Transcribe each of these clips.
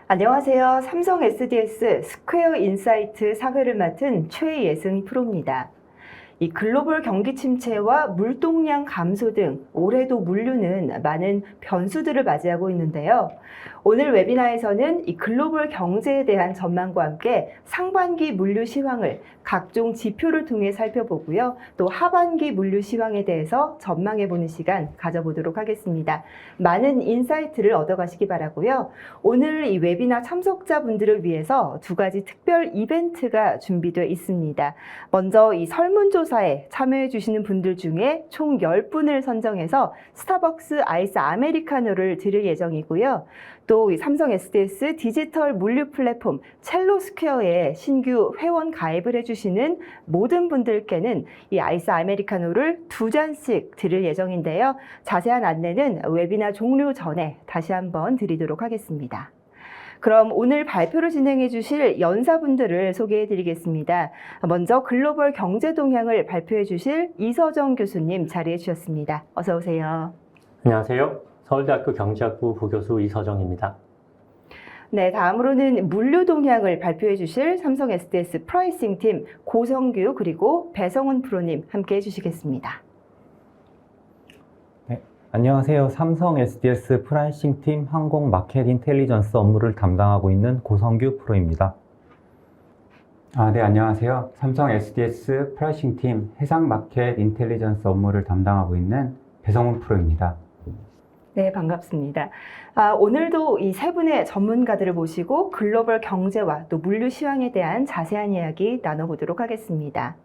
안녕하세요. 삼성 SDS 스퀘어 인사이트 사회를 맡은 최예승 프로입니다. 이 글로벌 경기 침체와 물동량 감소 등 올해도 물류는 많은 변수들을 맞이하고 있는데요. 오늘 웨비나에서는 이 글로벌 경제에 대한 전망과 함께 상반기 물류 시황을 각종 지표를 통해 살펴보고요. 또 하반기 물류 시황에 대해서 전망해보는 시간 가져보도록 하겠습니다. 많은 인사이트를 얻어가시기 바라고요. 오늘 이 웨비나 참석자분들을 위해서 두 가지 특별 이벤트가 준비되어 있습니다. 먼저 이 설문조사에 참여해 주시는 분들 중에 총 10분을 선정해서 스타벅스 아이스 아메리카노를 드릴 예정이고요. 또 이 삼성 SDS 디지털 물류 플랫폼 첼로스퀘어에 신규 회원 가입을 해주시는 모든 분들께는 이 아이스 아메리카노를 2잔씩 드릴 예정인데요. 자세한 안내는 웨비나 종료 전에 다시 한번 드리도록 하겠습니다. 그럼 오늘 발표를 진행해 주실 연사분들을 소개해 드리겠습니다. 먼저 글로벌 경제 동향을 발표해 주실 이서정 교수님 자리해 주셨습니다. 어서 오세요. 안녕하세요. 서울대학교 경제학부 부교수 이서정입니다. 네, 다음으로는 물류 동향을 발표해 주실 삼성 SDS 프라이싱 팀 고성규 그리고 배성훈 프로님 함께 해주시겠습니다. 네, 안녕하세요. 삼성 SDS 프라이싱 팀 항공 마켓 인텔리전스 업무를 담당하고 있는 고성규 프로입니다. 네, 안녕하세요. 삼성 SDS 프라이싱 팀 해상 마켓 인텔리전스 업무를 담당하고 있는 배성훈 프로입니다. 네, 반갑습니다. 오늘도 이 세 분의 전문가들을 모시고 글로벌 경제와 또 물류 시황에 대한 자세한 이야기 나눠보도록 하겠습니다.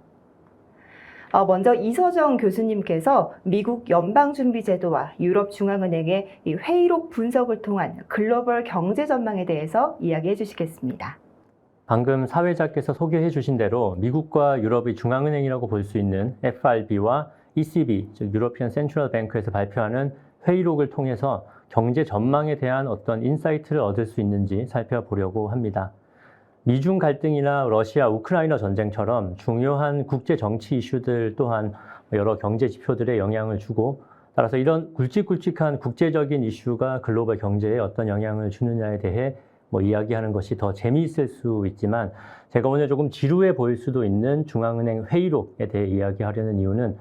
먼저 이서정 교수님께서 미국 연방준비제도와 유럽중앙은행의 이 회의록 분석을 통한 글로벌 경제 전망에 대해서 이야기해 주시겠습니다. 방금 사회자께서 소개해 주신 대로 미국과 유럽의 중앙은행이라고 볼 수 있는 FRB와 ECB, 즉 유로피언 센트럴 뱅크에서 발표하는 회의록을 통해서 경제 전망에 대한 어떤 인사이트를 얻을 수 있는지 살펴보려고 합니다. 미중 갈등이나 러시아, 우크라이나 전쟁처럼 중요한 국제 정치 이슈들 또한 여러 경제 지표들에 영향을 주고 따라서 이런 굵직굵직한 국제적인 이슈가 글로벌 경제에 어떤 영향을 주느냐에 대해 이야기하는 것이 더 재미있을 수 있지만 제가 오늘 조금 지루해 보일 수도 있는 중앙은행 회의록에 대해 이야기하려는 이유는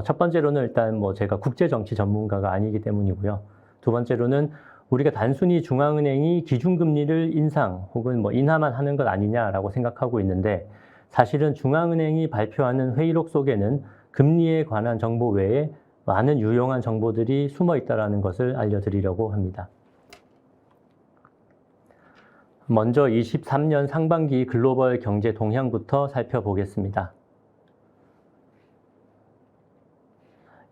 첫 번째로는 일단 제가 국제정치 전문가가 아니기 때문이고요. 두 번째로는 우리가 단순히 중앙은행이 기준금리를 인상 혹은 인하만 하는 것 아니냐라고 생각하고 있는데 사실은 중앙은행이 발표하는 회의록 속에는 금리에 관한 정보 외에 많은 유용한 정보들이 숨어 있다는 것을 알려드리려고 합니다. 먼저 23년 상반기 글로벌 경제 동향부터 살펴보겠습니다.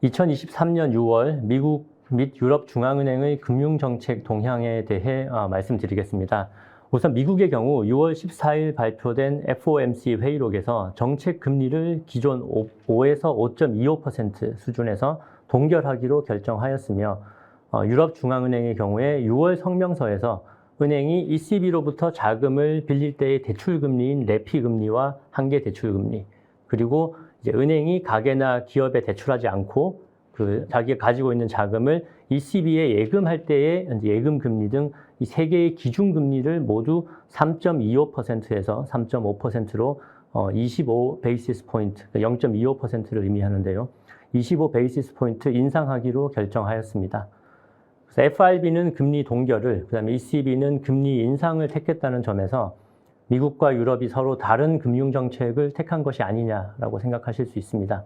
2023년 6월 미국 및 유럽 중앙은행의 금융정책 동향에 대해 말씀드리겠습니다. 우선 미국의 경우 6월 14일 발표된 FOMC 회의록에서 정책 금리를 기존 5에서 5.25% 수준에서 동결하기로 결정하였으며 유럽 중앙은행의 경우에 6월 성명서에서 은행이 ECB로부터 자금을 빌릴 때의 대출금리인 레피금리와 한계대출금리 그리고 이제 은행이 가게나 기업에 대출하지 않고 자기가 가지고 있는 자금을 ECB에 예금할 때의 예금 금리 등 이 세 개의 기준 금리를 모두 3.25%에서 3.5%로 25 베이시스 포인트, 0.25%를 의미하는데요. 25 베이시스 포인트 인상하기로 결정하였습니다. 그래서 FRB는 금리 동결을, 그다음에 ECB는 금리 인상을 택했다는 점에서 미국과 유럽이 서로 다른 금융정책을 택한 것이 아니냐라고 생각하실 수 있습니다.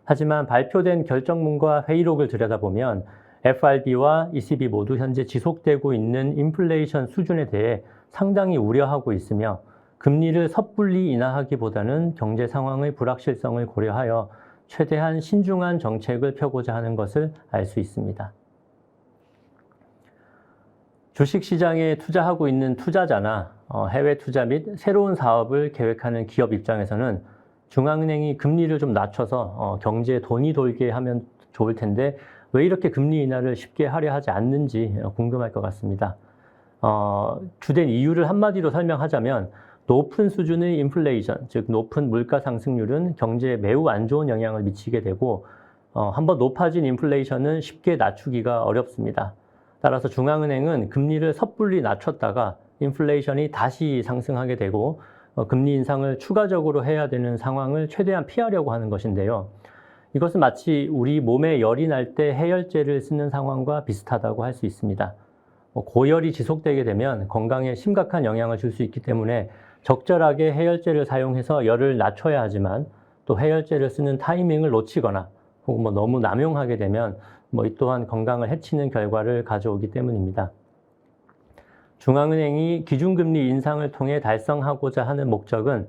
하지만 발표된 결정문과 회의록을 들여다보면 FRB와 ECB 모두 현재 지속되고 있는 인플레이션 수준에 대해 상당히 우려하고 있으며 금리를 섣불리 인하하기보다는 경제 상황의 불확실성을 고려하여 최대한 신중한 정책을 펴고자 하는 것을 알 수 있습니다. 주식시장에 투자하고 있는 투자자나 해외 투자 및 새로운 사업을 계획하는 기업 입장에서는 중앙은행이 금리를 좀 낮춰서 경제에 돈이 돌게 하면 좋을 텐데 왜 이렇게 금리 인하를 쉽게 하려 하지 않는지 궁금할 것 같습니다. 주된 이유를 한마디로 설명하자면 높은 수준의 인플레이션, 즉 높은 물가 상승률은 경제에 매우 안 좋은 영향을 미치게 되고 한번 높아진 인플레이션은 쉽게 낮추기가 어렵습니다. 따라서 중앙은행은 금리를 섣불리 낮췄다가 인플레이션이 다시 상승하게 되고 금리 인상을 추가적으로 해야 되는 상황을 최대한 피하려고 하는 것인데요. 이것은 마치 우리 몸에 열이 날 때 해열제를 쓰는 상황과 비슷하다고 할 수 있습니다. 고열이 지속되게 되면 건강에 심각한 영향을 줄 수 있기 때문에 적절하게 해열제를 사용해서 열을 낮춰야 하지만 또 해열제를 쓰는 타이밍을 놓치거나 혹은 너무 남용하게 되면 이 또한 건강을 해치는 결과를 가져오기 때문입니다. 중앙은행이 기준금리 인상을 통해 달성하고자 하는 목적은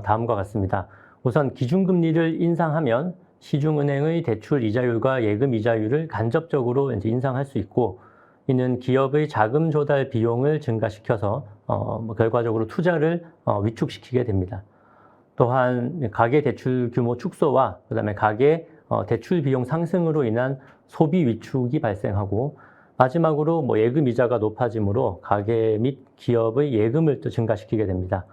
다음과 같습니다. 우선 기준금리를 인상하면 시중은행의 대출 이자율과 예금 이자율을 간접적으로 인상할 수 있고, 이는 기업의 자금 조달 비용을 증가시켜서 결과적으로 투자를 위축시키게 됩니다. 또한 가계 대출 규모 축소와 그다음에 가계 대출 비용 상승으로 인한 소비 위축이 발생하고, 마지막으로 예금 이자가 높아지므로 가계 및 기업의 예금을 또 증가시키게 됩니다.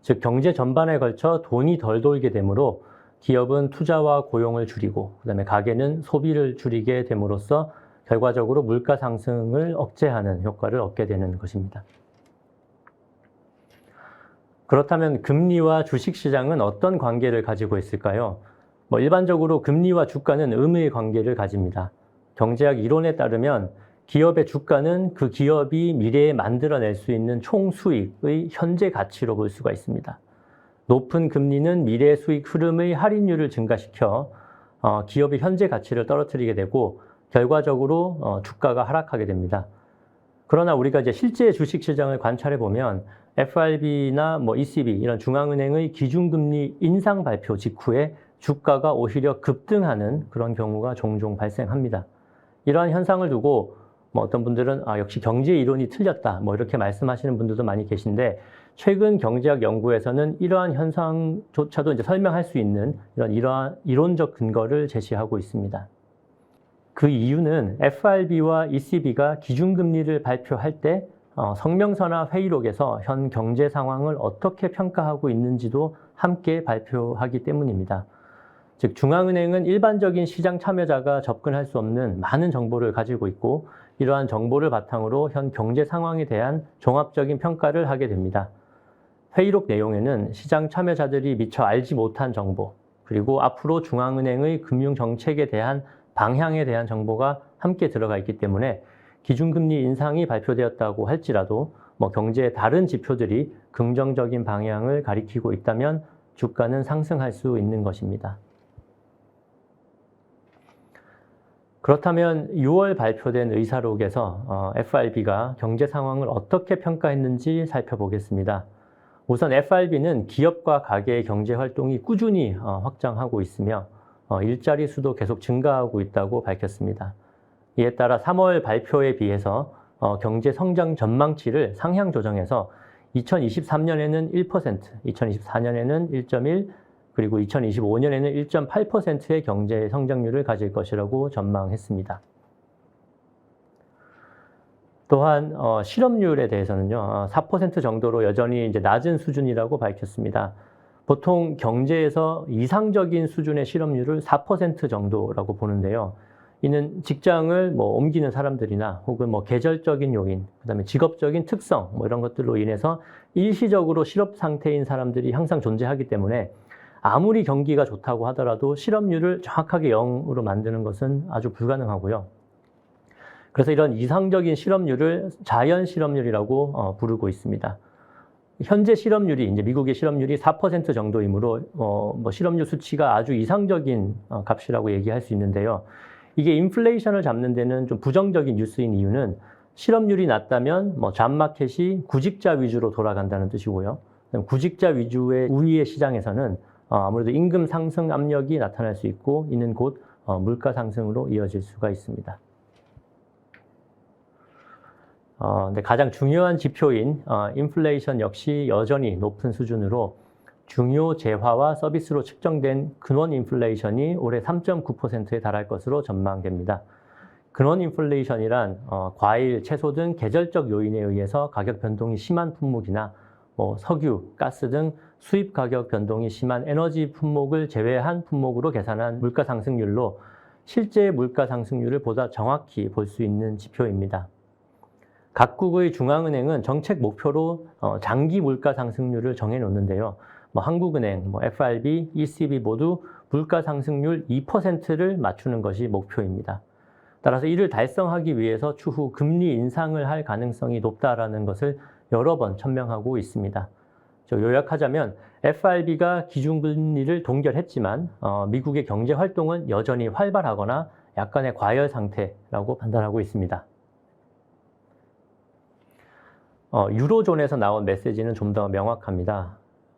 즉 경제 전반에 걸쳐 돈이 덜 돌게 되므로 기업은 투자와 고용을 줄이고 그다음에 가계는 소비를 줄이게 됨으로써 결과적으로 물가 상승을 억제하는 효과를 얻게 되는 것입니다. 그렇다면 금리와 주식시장은 어떤 관계를 가지고 있을까요? 일반적으로 금리와 주가는 음의 관계를 가집니다. 경제학 이론에 따르면 기업의 주가는 그 기업이 미래에 만들어낼 수 있는 총 수익의 현재 가치로 볼 수가 있습니다. 높은 금리는 미래 수익 흐름의 할인율을 증가시켜 기업의 현재 가치를 떨어뜨리게 되고 결과적으로 주가가 하락하게 됩니다. 그러나 우리가 이제 실제 주식시장을 관찰해 보면 FRB나 ECB 이런 중앙은행의 기준금리 인상 발표 직후에 주가가 오히려 급등하는 그런 경우가 종종 발생합니다. 이러한 현상을 두고 어떤 분들은 역시 경제 이론이 틀렸다 이렇게 말씀하시는 분들도 많이 계신데, 최근 경제학 연구에서는 이러한 현상조차도 이제 설명할 수 있는 이러한 이론적 근거를 제시하고 있습니다. 그 이유는 FRB와 ECB가 기준금리를 발표할 때 성명서나 회의록에서 현 경제 상황을 어떻게 평가하고 있는지도 함께 발표하기 때문입니다. 즉 중앙은행은 일반적인 시장 참여자가 접근할 수 없는 많은 정보를 가지고 있고, 이러한 정보를 바탕으로 현 경제 상황에 대한 종합적인 평가를 하게 됩니다. 회의록 내용에는 시장 참여자들이 미처 알지 못한 정보, 그리고 앞으로 중앙은행의 금융 정책에 대한 방향에 대한 정보가 함께 들어가 있기 때문에 기준금리 인상이 발표되었다고 할지라도 경제의 다른 지표들이 긍정적인 방향을 가리키고 있다면 주가는 상승할 수 있는 것입니다. 그렇다면 6월 발표된 의사록에서 FRB가 경제 상황을 어떻게 평가했는지 살펴보겠습니다. 우선 FRB는 기업과 가계의 경제 활동이 꾸준히 확장하고 있으며 일자리 수도 계속 증가하고 있다고 밝혔습니다. 이에 따라 3월 발표에 비해서 경제 성장 전망치를 상향 조정해서 2023년에는 1%, 2024년에는 1.1%, 그리고 2025년에는 1.8%의 경제 성장률을 가질 것이라고 전망했습니다. 또한 실업률에 대해서는요, 4% 정도로 여전히 이제 낮은 수준이라고 밝혔습니다. 보통 경제에서 이상적인 수준의 실업률을 4% 정도라고 보는데요. 이는 직장을 옮기는 사람들이나 혹은 계절적인 요인, 그다음에 직업적인 특성 이런 것들로 인해서 일시적으로 실업 상태인 사람들이 항상 존재하기 때문에 아무리 경기가 좋다고 하더라도 실업률을 정확하게 0으로 만드는 것은 아주 불가능하고요. 그래서 이런 이상적인 실업률을 자연 실업률이라고 부르고 있습니다. 현재 실업률이 이제 미국의 실업률이 4% 정도이므로 실업률 수치가 아주 이상적인 값이라고 얘기할 수 있는데요. 이게 인플레이션을 잡는 데는 좀 부정적인 뉴스인 이유는 실업률이 낮다면 잡마켓이 구직자 위주로 돌아간다는 뜻이고요. 구직자 위주의 우위의 시장에서는 아무래도 임금 상승 압력이 나타날 수 있고, 이는 곧 물가 상승으로 이어질 수가 있습니다. 근데 가장 중요한 지표인 인플레이션 역시 여전히 높은 수준으로 중요 재화와 서비스로 측정된 근원 인플레이션이 올해 3.9%에 달할 것으로 전망됩니다. 근원 인플레이션이란 과일, 채소 등 계절적 요인에 의해서 가격 변동이 심한 품목이나 석유, 가스 등 수입 가격 변동이 심한 에너지 품목을 제외한 품목으로 계산한 물가 상승률로 실제 물가 상승률을 보다 정확히 볼 수 있는 지표입니다. 각국의 중앙은행은 정책 목표로 장기 물가 상승률을 정해 놓는데요. 한국은행, FRB, ECB 모두 물가 상승률 2%를 맞추는 것이 목표입니다. 따라서 이를 달성하기 위해서 추후 금리 인상을 할 가능성이 높다라는 것을 여러 번 천명하고 있습니다. 요약하자면 FRB가 기준금리를 동결했지만 미국의 경제 활동은 여전히 활발하거나 약간의 과열 상태라고 판단하고 있습니다. 유로존에서 나온 메시지는 좀 더 명확합니다.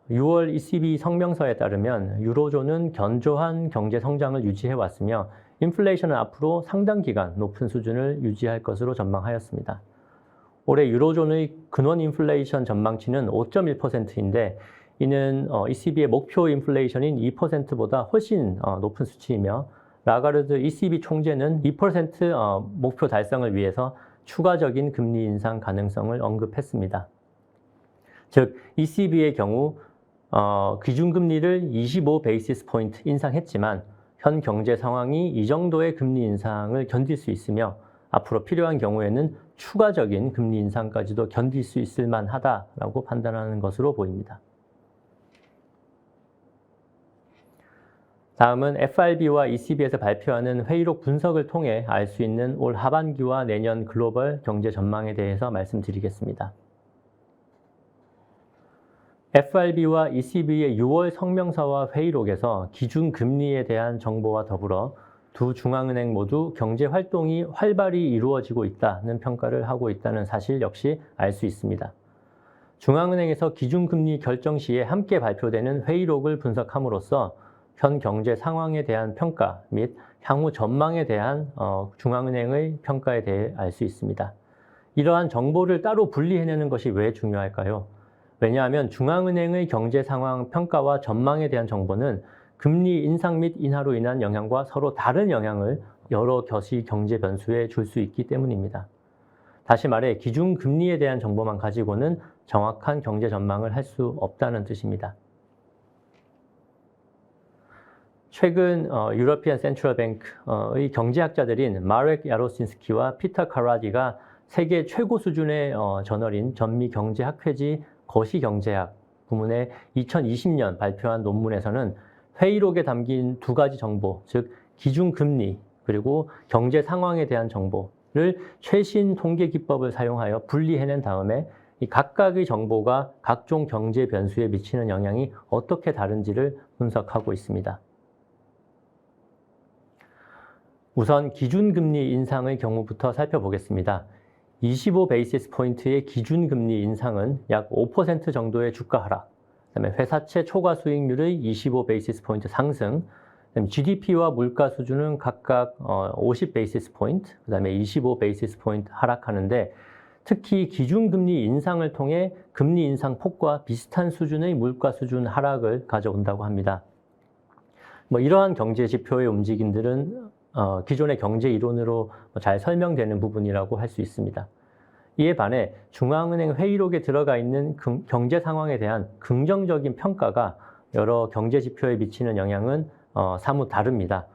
6월 ECB 성명서에 따르면 유로존은 견조한 경제 성장을 유지해 왔으며 인플레이션은 앞으로 상당 기간 높은 수준을 유지할 것으로 전망하였습니다. 올해 유로존의 근원 인플레이션 전망치는 5.1%인데 이는 ECB의 목표 인플레이션인 2%보다 훨씬 높은 수치이며 라가르드 ECB 총재는 2% 목표 달성을 위해서 추가적인 금리 인상 가능성을 언급했습니다. 즉 ECB의 경우 기준금리를 25 베이시스 포인트 인상했지만 현 경제 상황이 이 정도의 금리 인상을 견딜 수 있으며 앞으로 필요한 경우에는 추가적인 금리 인상까지도 견딜 수 있을 만하다라고 판단하는 것으로 보입니다. 다음은 FRB와 ECB에서 발표하는 회의록 분석을 통해 알 수 있는 올 하반기와 내년 글로벌 경제 전망에 대해서 말씀드리겠습니다. FRB와 ECB의 6월 성명서와 회의록에서 기준금리에 대한 정보와 더불어 두 중앙은행 모두 경제 활동이 활발히 이루어지고 있다는 평가를 하고 있다는 사실 역시 알 수 있습니다. 중앙은행에서 기준금리 결정 시에 함께 발표되는 회의록을 분석함으로써 현 경제 상황에 대한 평가 및 향후 전망에 대한 중앙은행의 평가에 대해 알 수 있습니다. 이러한 정보를 따로 분리해내는 것이 왜 중요할까요? 왜냐하면 중앙은행의 경제 상황 평가와 전망에 대한 정보는 금리 인상 및 인하로 인한 영향과 서로 다른 영향을 여러 겨시 경제 변수에 줄 수 있기 때문입니다. 다시 말해 기준금리에 대한 정보만 가지고는 정확한 경제 전망을 할 수 없다는 뜻입니다. 최근 유러피안 센트럴 뱅크의 경제학자들인 마렉 야로신스키와 피터 카라디가 세계 최고 수준의 저널인 전미경제학회지 거시경제학 부문의 2020년 발표한 논문에서는 회의록에 담긴 두 가지 정보, 즉 기준금리 그리고 경제 상황에 대한 정보를 최신 통계 기법을 사용하여 분리해낸 다음에 이 각각의 정보가 각종 경제 변수에 미치는 영향이 어떻게 다른지를 분석하고 있습니다. 우선 기준금리 인상의 경우부터 살펴보겠습니다. 25 베이시스 포인트의 기준금리 인상은 약 5% 정도의 주가 하락, 그다음에 회사채 초과 수익률의 25 베이시스 포인트 상승, 그다음에 GDP와 물가 수준은 각각 50 베이시스 포인트, 그다음에 25 베이시스 포인트 하락하는데 특히 기준금리 인상을 통해 금리 인상 폭과 비슷한 수준의 물가 수준 하락을 가져온다고 합니다. 이러한 경제 지표의 움직임들은 기존의 경제 이론으로 잘 설명되는 부분이라고 할 수 있습니다. 이에 반해 중앙은행 회의록에 들어가 있는 경제 상황에 대한 긍정적인 평가가 여러 경제 지표에 미치는 영향은 사뭇 다릅니다.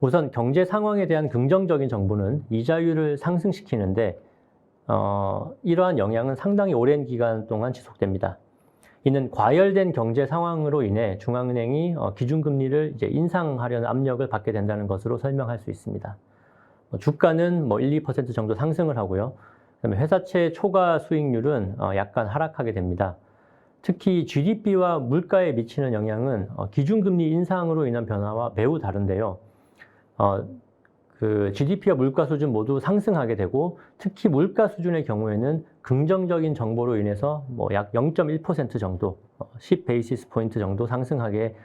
우선 경제 상황에 대한 긍정적인 정보는 이자율을 상승시키는데 이러한 영향은 상당히 오랜 기간 동안 지속됩니다. 이는 과열된 경제 상황으로 인해 중앙은행이 기준금리를 인상하려는 압력을 받게 된다는 것으로 설명할 수 있습니다. 주가는 1, 2% 정도 상승을 하고요. 그다음에 회사채 초과 수익률은 약간 하락하게 됩니다. 특히 GDP와 물가에 미치는 영향은 기준금리 인상으로 인한 변화와 매우 다른데요. GDP와 물가 수준 모두 상승하게 되고 특히 물가 수준의 경우에는 긍정적인 정보로 인해서 약 0.1% 정도, 10 베이시스 포인트 정도 상승하게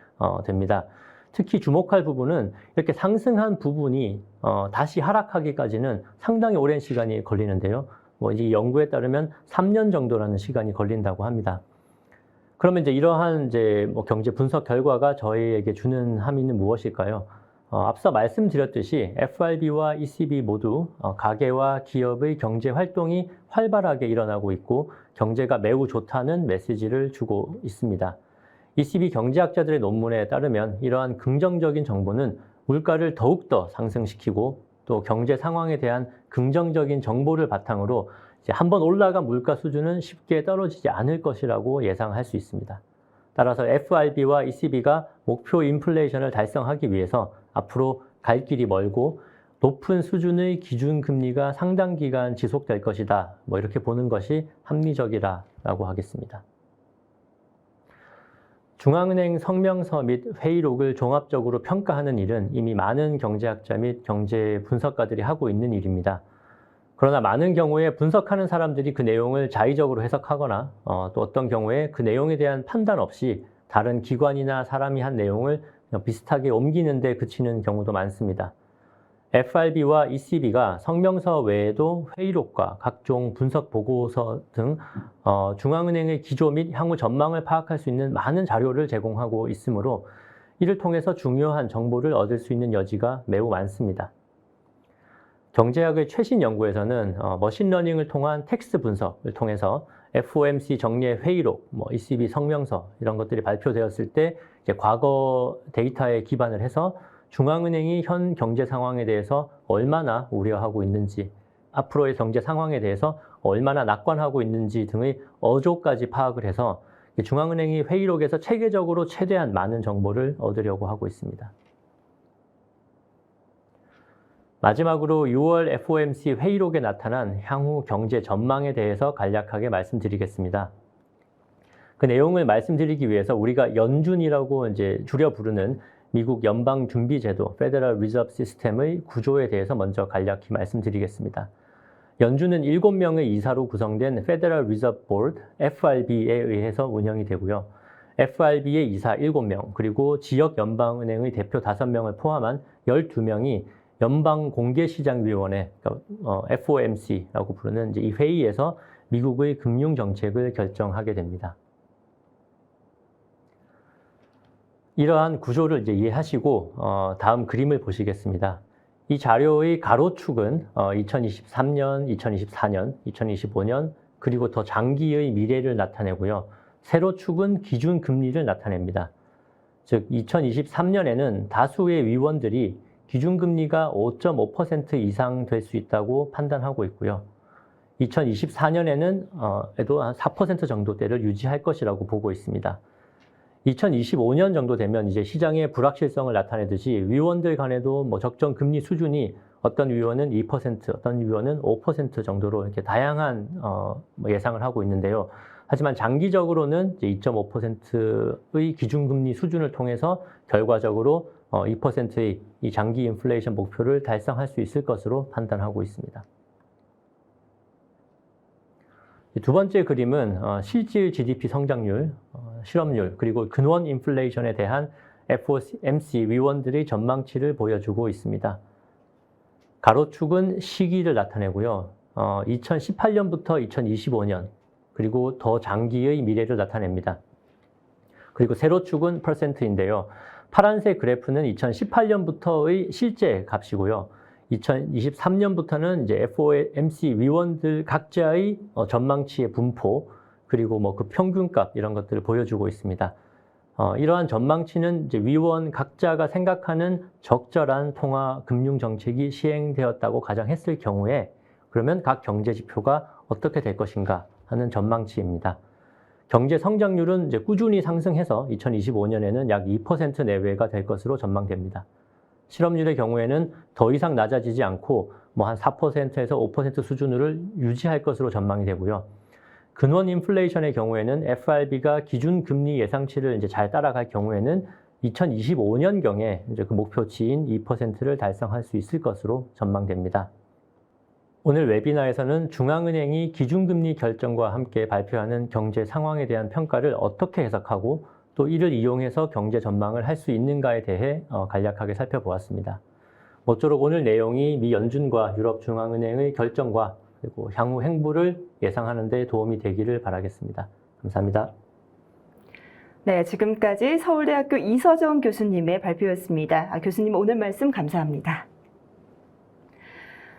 됩니다. 특히 주목할 부분은 이렇게 상승한 부분이 다시 하락하기까지는 상당히 오랜 시간이 걸리는데요. 이 연구에 따르면 3년 정도라는 시간이 걸린다고 합니다. 그러면 이러한 경제 분석 결과가 저희에게 주는 함의는 무엇일까요? 앞서 말씀드렸듯이 FRB와 ECB 모두 가계와 기업의 경제 활동이 활발하게 일어나고 있고 경제가 매우 좋다는 메시지를 주고 있습니다. ECB 경제학자들의 논문에 따르면 이러한 긍정적인 정보는 물가를 더욱더 상승시키고 또 경제 상황에 대한 긍정적인 정보를 바탕으로 이제 한번 올라간 물가 수준은 쉽게 떨어지지 않을 것이라고 예상할 수 있습니다. 따라서 FRB와 ECB가 목표 인플레이션을 달성하기 위해서 앞으로 갈 길이 멀고 높은 수준의 기준금리가 상당 기간 지속될 것이다. 이렇게 보는 것이 합리적이라고 하겠습니다. 중앙은행 성명서 및 회의록을 종합적으로 평가하는 일은 이미 많은 경제학자 및 경제 분석가들이 하고 있는 일입니다. 그러나 많은 경우에 분석하는 사람들이 그 내용을 자의적으로 해석하거나 또 어떤 경우에 그 내용에 대한 판단 없이 다른 기관이나 사람이 한 내용을 비슷하게 옮기는 데 그치는 경우도 많습니다. FRB와 ECB가 성명서 외에도 회의록과 각종 분석 보고서 등 중앙은행의 기조 및 향후 전망을 파악할 수 있는 많은 자료를 제공하고 있으므로 이를 통해서 중요한 정보를 얻을 수 있는 여지가 매우 많습니다. 경제학의 최신 연구에서는 머신러닝을 통한 텍스트 분석을 통해서 FOMC 정례 회의록, ECB 성명서 이런 것들이 발표되었을 때 이제 과거 데이터에 기반을 해서 중앙은행이 현 경제 상황에 대해서 얼마나 우려하고 있는지, 앞으로의 경제 상황에 대해서 얼마나 낙관하고 있는지 등의 어조까지 파악을 해서 중앙은행이 회의록에서 체계적으로 최대한 많은 정보를 얻으려고 하고 있습니다. 마지막으로 6월 FOMC 회의록에 나타난 향후 경제 전망에 대해서 간략하게 말씀드리겠습니다. 그 내용을 말씀드리기 위해서 우리가 연준이라고 이제 줄여 부르는 미국 연방준비제도 Federal Reserve System의 구조에 대해서 먼저 간략히 말씀드리겠습니다. 연준은 7명의 이사로 구성된 Federal Reserve Board, FRB에 의해서 운영이 되고요. FRB의 이사 7명, 그리고 지역 연방은행의 대표 5명을 포함한 12명이 연방공개시장위원회, FOMC라고 부르는 이제 이 회의에서 미국의 금융정책을 결정하게 됩니다. 이러한 구조를 이제 이해하시고 다음 그림을 보시겠습니다. 이 자료의 가로축은 2023년, 2024년, 2025년 그리고 더 장기의 미래를 나타내고요. 세로축은 기준금리를 나타냅니다. 즉 2023년에는 다수의 위원들이 기준금리가 5.5% 이상 될 수 있다고 판단하고 있고요. 2024년에는 한 4% 정도대를 유지할 것이라고 보고 있습니다. 2025년 정도 되면 이제 시장의 불확실성을 나타내듯이 위원들 간에도 적정 금리 수준이 어떤 위원은 2%, 어떤 위원은 5% 정도로 이렇게 다양한 예상을 하고 있는데요. 하지만 장기적으로는 2.5%의 기준금리 수준을 통해서 결과적으로 2%의 이 장기 인플레이션 목표를 달성할 수 있을 것으로 판단하고 있습니다. 두 번째 그림은 실질 GDP 성장률, 실업률, 그리고 근원 인플레이션에 대한 FOMC 위원들의 전망치를 보여주고 있습니다. 가로축은 시기를 나타내고요. 2018년부터 2025년, 그리고 더 장기의 미래를 나타냅니다. 그리고 세로축은 %인데요. 파란색 그래프는 2018년부터의 실제 값이고요. 2023년부터는 이제 FOMC 위원들 각자의 전망치의 분포, 그리고 그 평균값 이런 것들을 보여주고 있습니다. 이러한 전망치는 이제 위원 각자가 생각하는 적절한 통화 금융 정책이 시행되었다고 가정했을 경우에 그러면 각 경제 지표가 어떻게 될 것인가 하는 전망치입니다. 경제 성장률은 이제 꾸준히 상승해서 2025년에는 약 2% 내외가 될 것으로 전망됩니다. 실업률의 경우에는 더 이상 낮아지지 않고 한 4%에서 5% 수준을 유지할 것으로 전망이 되고요. 근원 인플레이션의 경우에는 FRB가 기준 금리 예상치를 이제 잘 따라갈 경우에는 2025년경에 이제 그 목표치인 2%를 달성할 수 있을 것으로 전망됩니다. 오늘 웨비나에서는 중앙은행이 기준금리 결정과 함께 발표하는 경제 상황에 대한 평가를 어떻게 해석하고 또 이를 이용해서 경제 전망을 할 수 있는가에 대해 간략하게 살펴보았습니다. 모쪼록 오늘 내용이 미 연준과 유럽중앙은행의 결정과 그리고 향후 행보를 예상하는 데 도움이 되기를 바라겠습니다. 감사합니다. 네, 지금까지 서울대학교 이서정 교수님의 발표였습니다. 교수님 오늘 말씀 감사합니다.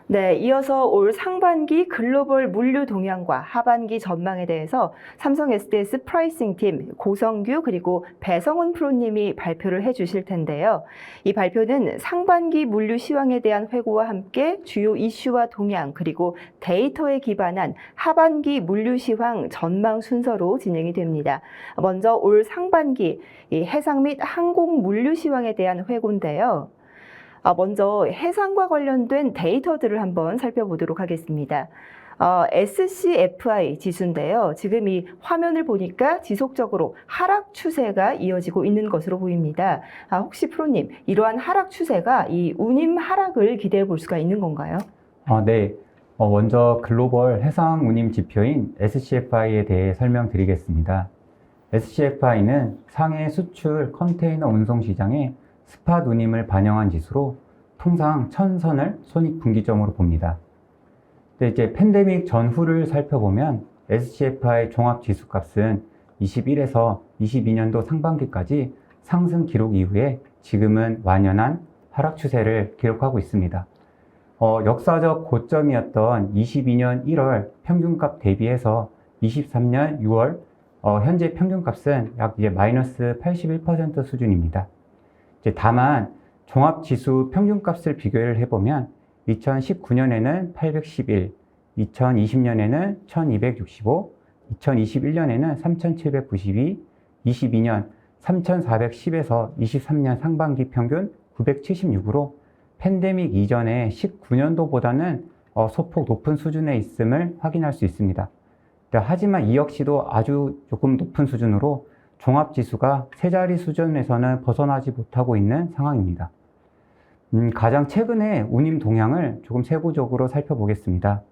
네, 이어서 올 상반기 글로벌 물류 동향과 하반기 전망에 대해서 삼성 SDS 프라이싱 팀 고성규 그리고 배성훈 프로님이 발표를 해주실 텐데요. 이 발표는 상반기 물류 시황에 대한 회고와 함께 주요 이슈와 동향 그리고 데이터에 기반한 하반기 물류 시황 전망 순서로 진행이 됩니다. 먼저 올 상반기 이 해상 및 항공 물류 시황에 대한 회고인데요. 먼저 해상과 관련된 데이터들을 한번 살펴보도록 하겠습니다. SCFI 지수인데요. 지금 이 화면을 보니까 지속적으로 하락 추세가 이어지고 있는 것으로 보입니다. 혹시 프로님, 이러한 하락 추세가 이 운임 하락을 기대해 볼 수가 있는 건가요? 네. 먼저 글로벌 해상 운임 지표인 SCFI에 대해 설명드리겠습니다. SCFI는 상해 수출 컨테이너 운송 시장의 스팟 운임을 반영한 지수로 통상 1000선을 손익분기점으로 봅니다. 근데 이제 팬데믹 전후를 살펴보면 SCFI 종합지수값은 21에서 22년도 상반기까지 상승 기록 이후에 지금은 완연한 하락 추세를 기록하고 있습니다. 역사적 고점이었던 22년 1월 평균값 대비해서 23년 6월 현재 평균값은 약 이제 마이너스 81% 수준입니다. 다만 종합지수 평균값을 비교를 해보면 2019년에는 811, 2020년에는 1265, 2021년에는 3792, 22년 3410에서 23년 상반기 평균 976으로 팬데믹 이전의 19년도보다는 소폭 높은 수준에 있음을 확인할 수 있습니다. 하지만 이 역시도 아주 조금 높은 수준으로 종합지수가 세 자리 수준에서는 벗어나지 못하고 있는 상황입니다. 가장 최근에 운임 동향을 조금 세부적으로 살펴보겠습니다.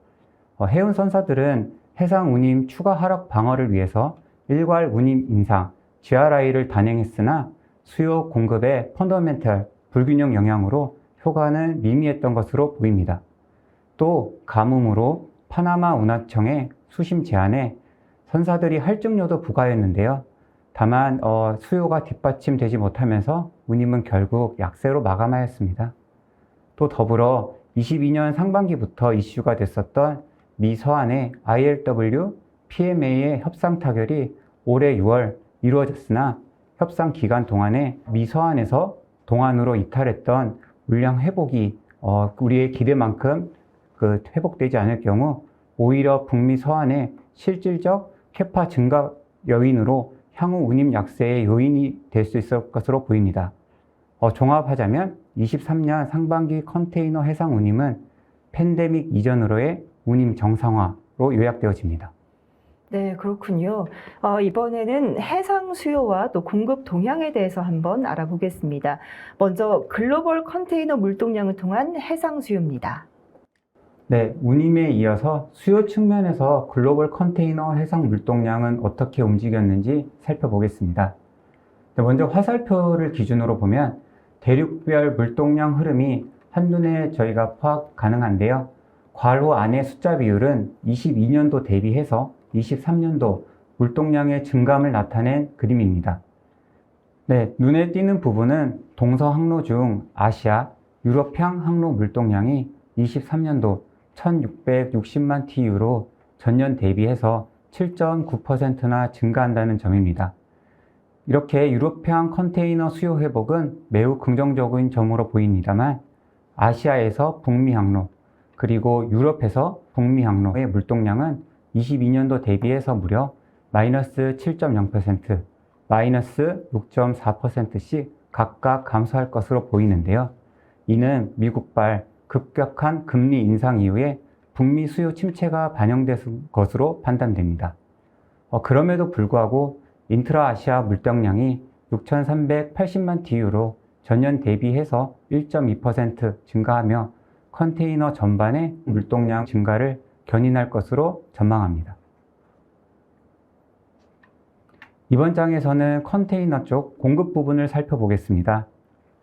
해운 선사들은 해상 운임 추가 하락 방어를 위해서 일괄 운임 인상, GRI를 단행했으나 수요 공급의 펀더멘털 불균형 영향으로 효과는 미미했던 것으로 보입니다. 또 가뭄으로 파나마 운하청의 수심 제한에 선사들이 할증료도 부과했는데요. 다만 수요가 뒷받침되지 못하면서 운임은 결국 약세로 마감하였습니다. 또 더불어 22년 상반기부터 이슈가 됐었던 미 서한의 ILW, PMA의 협상 타결이 올해 6월 이루어졌으나 협상 기간 동안에 미 서한에서 동안으로 이탈했던 물량 회복이 우리의 기대만큼 회복되지 않을 경우 오히려 북미 서한의 실질적 캐파 증가 요인으로 향후 운임 약세의 요인이 될 수 있을 것으로 보입니다. 종합하자면 23년 상반기 컨테이너 해상 운임은 팬데믹 이전으로의 운임 정상화로 요약되어집니다. 네, 그렇군요. 이번에는 해상 수요와 또 공급 동향에 대해서 한번 알아보겠습니다. 먼저 글로벌 컨테이너 물동량을 통한 해상 수요입니다. 네, 운임에 이어서 수요 측면에서 글로벌 컨테이너 해상 물동량은 어떻게 움직였는지 살펴보겠습니다. 먼저 화살표를 기준으로 보면 대륙별 물동량 흐름이 한눈에 저희가 파악 가능한데요. 괄호 안의 숫자 비율은 22년도 대비해서 23년도 물동량의 증감을 나타낸 그림입니다. 네, 눈에 띄는 부분은 동서 항로 중 아시아, 유럽향 항로 물동량이 23년도 1660만 TU로 전년 대비해서 7.9%나 증가한다는 점입니다. 이렇게 유럽향 컨테이너 수요 회복은 매우 긍정적인 점으로 보입니다만 아시아에서 북미 항로 그리고 유럽에서 북미 항로의 물동량은 22년도 대비해서 무려 마이너스 7.0%, 마이너스 6.4%씩 각각 감소할 것으로 보이는데요. 이는 미국발 급격한 금리 인상 이후에 북미 수요 침체가 반영된 것으로 판단됩니다. 그럼에도 불구하고 인트라아시아 물동량이 6,380만 TU로 전년 대비해서 1.2% 증가하며 컨테이너 전반의 물동량 증가를 견인할 것으로 전망합니다. 이번 장에서는 컨테이너 쪽 공급 부분을 살펴보겠습니다.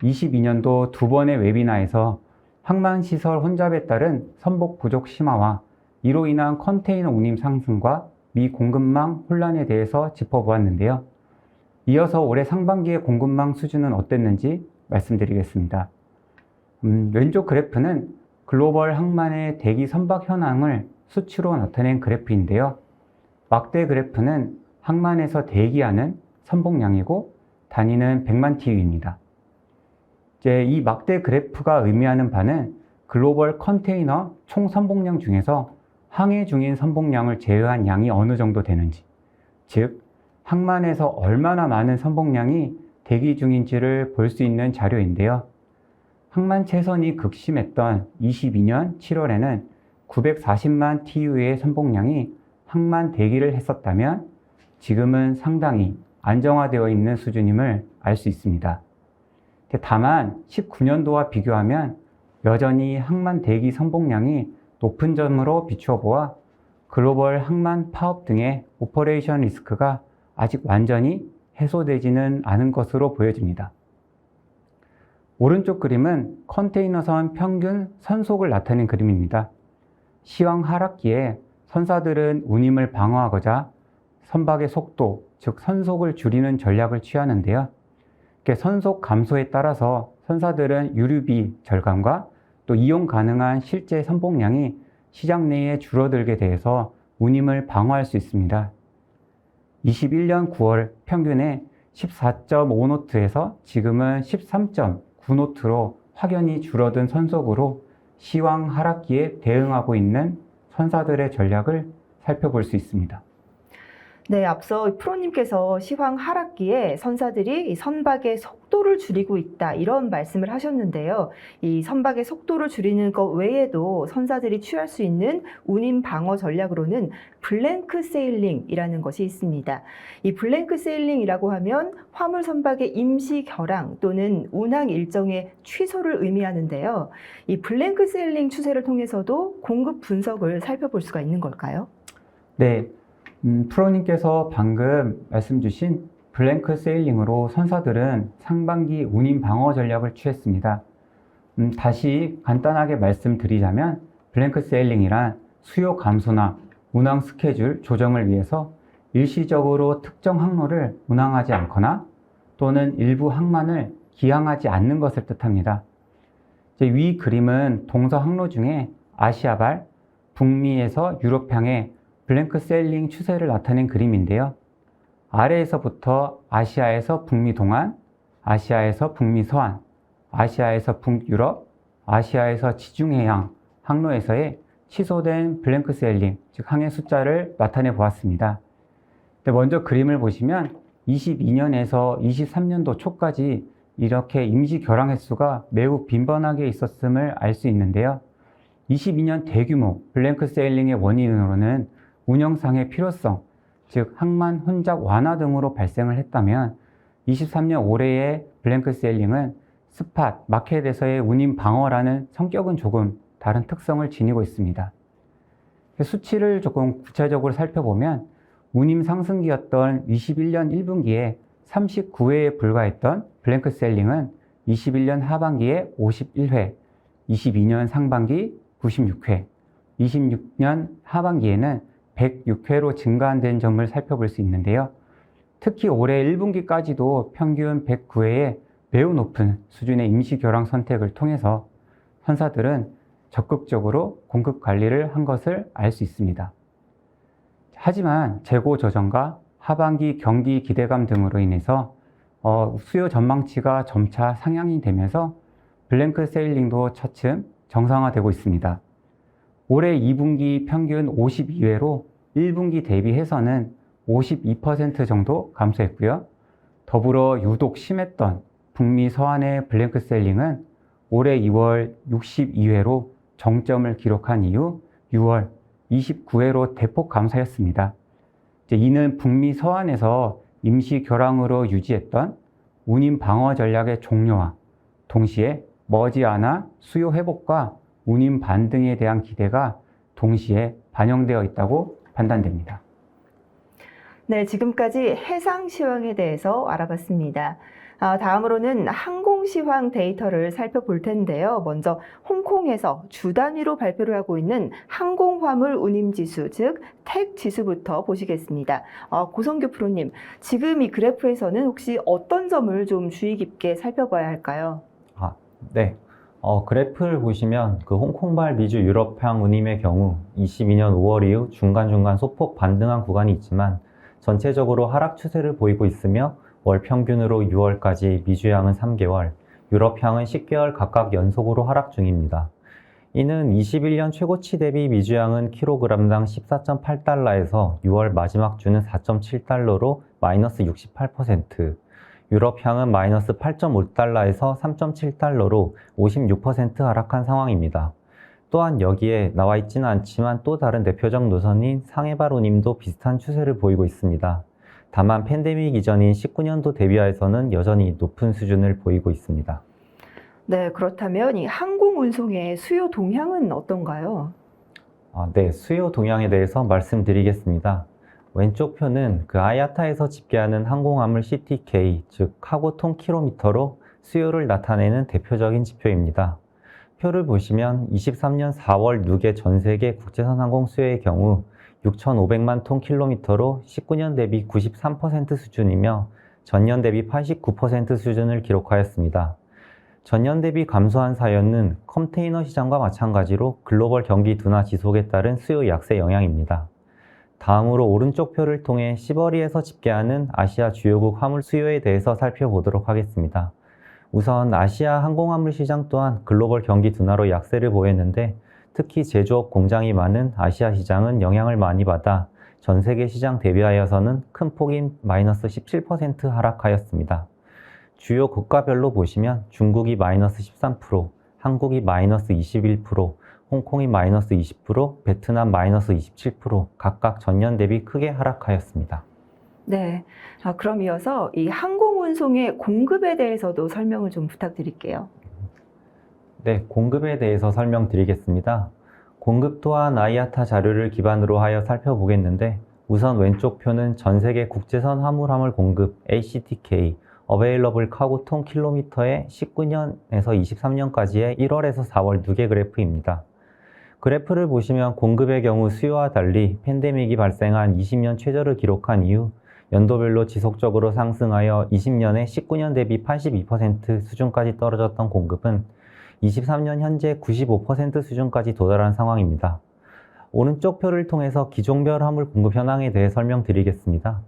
22년도 두 번의 웨비나에서 항만시설 혼잡에 따른 선복 부족 심화와 이로 인한 컨테이너 운임 상승과 미 공급망 혼란에 대해서 짚어보았는데요. 이어서 올해 상반기의 공급망 수준은 어땠는지 말씀드리겠습니다. 왼쪽 그래프는 글로벌 항만의 대기 선박 현황을 수치로 나타낸 그래프인데요. 막대 그래프는 항만에서 대기하는 선봉량이고 단위는 100만 TU입니다. 이제 이 막대 그래프가 의미하는 바는 글로벌 컨테이너 총 선봉량 중에서 항해 중인 선봉량을 제외한 양이 어느 정도 되는지, 즉 항만에서 얼마나 많은 선봉량이 대기 중인지를 볼 수 있는 자료인데요. 항만 채선이 극심했던 22년 7월에는 940만 TU의 선봉량이 항만 대기를 했었다면 지금은 상당히 안정화되어 있는 수준임을 알 수 있습니다. 다만 19년도와 비교하면 여전히 항만 대기 선봉량이 높은 점으로 비추어 보아 글로벌 항만 파업 등의 오퍼레이션 리스크가 아직 완전히 해소되지는 않은 것으로 보여집니다. 오른쪽 그림은 컨테이너선 평균 선속을 나타낸 그림입니다. 시황 하락기에 선사들은 운임을 방어하고자 선박의 속도, 즉 선속을 줄이는 전략을 취하는데요. 선속 감소에 따라서 선사들은 유류비 절감과 또 이용 가능한 실제 선봉량이 시장 내에 줄어들게 돼서 운임을 방어할 수 있습니다. 21년 9월 평균에 14.5노트에서 지금은 13.9노트로 확연히 줄어든 선속으로 시황 하락기에 대응하고 있는 선사들의 전략을 살펴볼 수 있습니다. 네, 앞서 프로님께서 시황 하락기에 선사들이 이 선박의 속도를 줄이고 있다 이런 말씀을 하셨는데요. 이 선박의 속도를 줄이는 것 외에도 선사들이 취할 수 있는 운임 방어 전략으로는 블랭크 세일링이라는 것이 있습니다. 이 블랭크 세일링이라고 하면 화물 선박의 임시 결항 또는 운항 일정의 취소를 의미하는데요. 이 블랭크 세일링 추세를 통해서도 공급 분석을 살펴볼 수가 있는 걸까요? 네. 프로님께서 방금 말씀 주신 블랭크 세일링으로 선사들은 상반기 운임 방어 전략을 취했습니다. 다시 간단하게 말씀드리자면 블랭크 세일링이란 수요 감소나 운항 스케줄 조정을 위해서 일시적으로 특정 항로를 운항하지 않거나 또는 일부 항만을 기항하지 않는 것을 뜻합니다. 위 그림은 동서 항로 중에 아시아발, 북미에서 유럽향의 블랭크 세일링 추세를 나타낸 그림인데요. 아래에서부터 아시아에서 북미 동안, 아시아에서 북미 서안, 아시아에서 북유럽, 아시아에서 지중해양 항로에서의 취소된 블랭크 세일링, 즉 항해 숫자를 나타내 보았습니다. 먼저 그림을 보시면 22년에서 23년도 초까지 이렇게 임시 결항 횟수가 매우 빈번하게 있었음을 알 수 있는데요. 22년 대규모 블랭크 세일링의 원인으로는 운영상의 필요성, 즉 항만 혼잡 완화 등으로 발생을 했다면 23년 올해의 블랭크 세일링은 스팟, 마켓에서의 운임 방어라는 성격은 조금 다른 특성을 지니고 있습니다. 수치를 조금 구체적으로 살펴보면 운임 상승기였던 21년 1분기에 39회에 불과했던 블랭크 세일링은 21년 하반기에 51회, 22년 상반기 96회, 26년 하반기에는 106회로 증가된 점을 살펴볼 수 있는데요. 특히 올해 1분기까지도 평균 109회의 매우 높은 수준의 임시 결항 선택을 통해서 선사들은 적극적으로 공급 관리를 한 것을 알 수 있습니다. 하지만 재고 조정과 하반기 경기 기대감 등으로 인해서 수요 전망치가 점차 상향이 되면서 블랭크 세일링도 차츰 정상화되고 있습니다. 올해 2분기 평균 52회로 1분기 대비해서는 52% 정도 감소했고요. 더불어 유독 심했던 북미 서안의 블랭크 세일링은 올해 2월 62회로 정점을 기록한 이후 6월 29회로 대폭 감소했습니다. 이는 북미 서안에서 임시 결항으로 유지했던 운임 방어 전략의 종료와 동시에 머지않아 수요 회복과 운임 반등에 대한 기대가 동시에 반영되어 있다고 판단됩니다. 네, 지금까지 해상 시황에 대해서 알아봤습니다. 다음으로는 항공 시황 데이터를 살펴볼 텐데요. 먼저 홍콩에서 주 단위로 발표를 하고 있는 항공 화물 운임 지수, 즉 택 지수부터 보시겠습니다. 고성규 프로님, 지금 이 그래프에서는 혹시 어떤 점을 좀 주의 깊게 살펴봐야 할까요? 네. 그래프를 보시면 그 홍콩발 미주 유럽향 운임의 경우 22년 5월 이후 중간중간 소폭 반등한 구간이 있지만 전체적으로 하락 추세를 보이고 있으며 월 평균으로 6월까지 미주향은 3개월, 유럽향은 10개월 각각 연속으로 하락 중입니다. 이는 21년 최고치 대비 미주향은 kg당 14.8달러에서 6월 마지막 주는 4.7달러로 마이너스 68%, 유럽향은 마이너스 8.5달러에서 3.7달러로 56% 하락한 상황입니다. 또한 여기에 나와 있지는 않지만 또 다른 대표적 노선인 상해발 운임도 비슷한 추세를 보이고 있습니다. 다만 팬데믹 이전인 19년도 대비하여서는 여전히 높은 수준을 보이고 있습니다. 네, 그렇다면 이 항공운송의 수요 동향은 어떤가요? 네, 수요 동향에 대해서 말씀드리겠습니다. 왼쪽 표는 그 아야타에서 집계하는 항공화물 CTK, 즉 카고 톤 킬로미터로 수요를 나타내는 대표적인 지표입니다. 표를 보시면 23년 4월 누계 전 세계 국제선 항공 수요의 경우 6,500만 톤 킬로미터로 19년 대비 93% 수준이며 전년 대비 89% 수준을 기록하였습니다. 전년 대비 감소한 사연은 컨테이너 시장과 마찬가지로 글로벌 경기 둔화 지속에 따른 수요 약세 영향입니다. 다음으로 오른쪽 표를 통해 시버리에서 집계하는 아시아 주요국 화물 수요에 대해서 살펴보도록 하겠습니다. 우선 아시아 항공화물 시장 또한 글로벌 경기 둔화로 약세를 보였는데 특히 제조업 공장이 많은 아시아 시장은 영향을 많이 받아 전 세계 시장 대비하여서는 큰 폭인 마이너스 17% 하락하였습니다. 주요 국가별로 보시면 중국이 마이너스 13%, 한국이 마이너스 21%, 홍콩이 마이너스 20%, 베트남 마이너스 27% 각각 전년 대비 크게 하락하였습니다. 네, 그럼 이어서 이 항공운송의 공급에 대해서도 설명을 좀 부탁드릴게요. 네, 공급에 대해서 설명드리겠습니다. 공급 또한 아이아타 자료를 기반으로 하여 살펴보겠는데 우선 왼쪽 표는 전 세계 국제선 화물 공급 ACTK, Available Cargo Ton Kilometer의 19년에서 23년까지의 1월에서 4월 누계 그래프입니다. 그래프를 보시면 공급의 경우 수요와 달리 팬데믹이 발생한 20년 최저를 기록한 이후 연도별로 지속적으로 상승하여 20년에 19년 대비 82% 수준까지 떨어졌던 공급은 23년 현재 95% 수준까지 도달한 상황입니다. 오른쪽 표를 통해서 기종별 화물 공급 현황에 대해 설명드리겠습니다.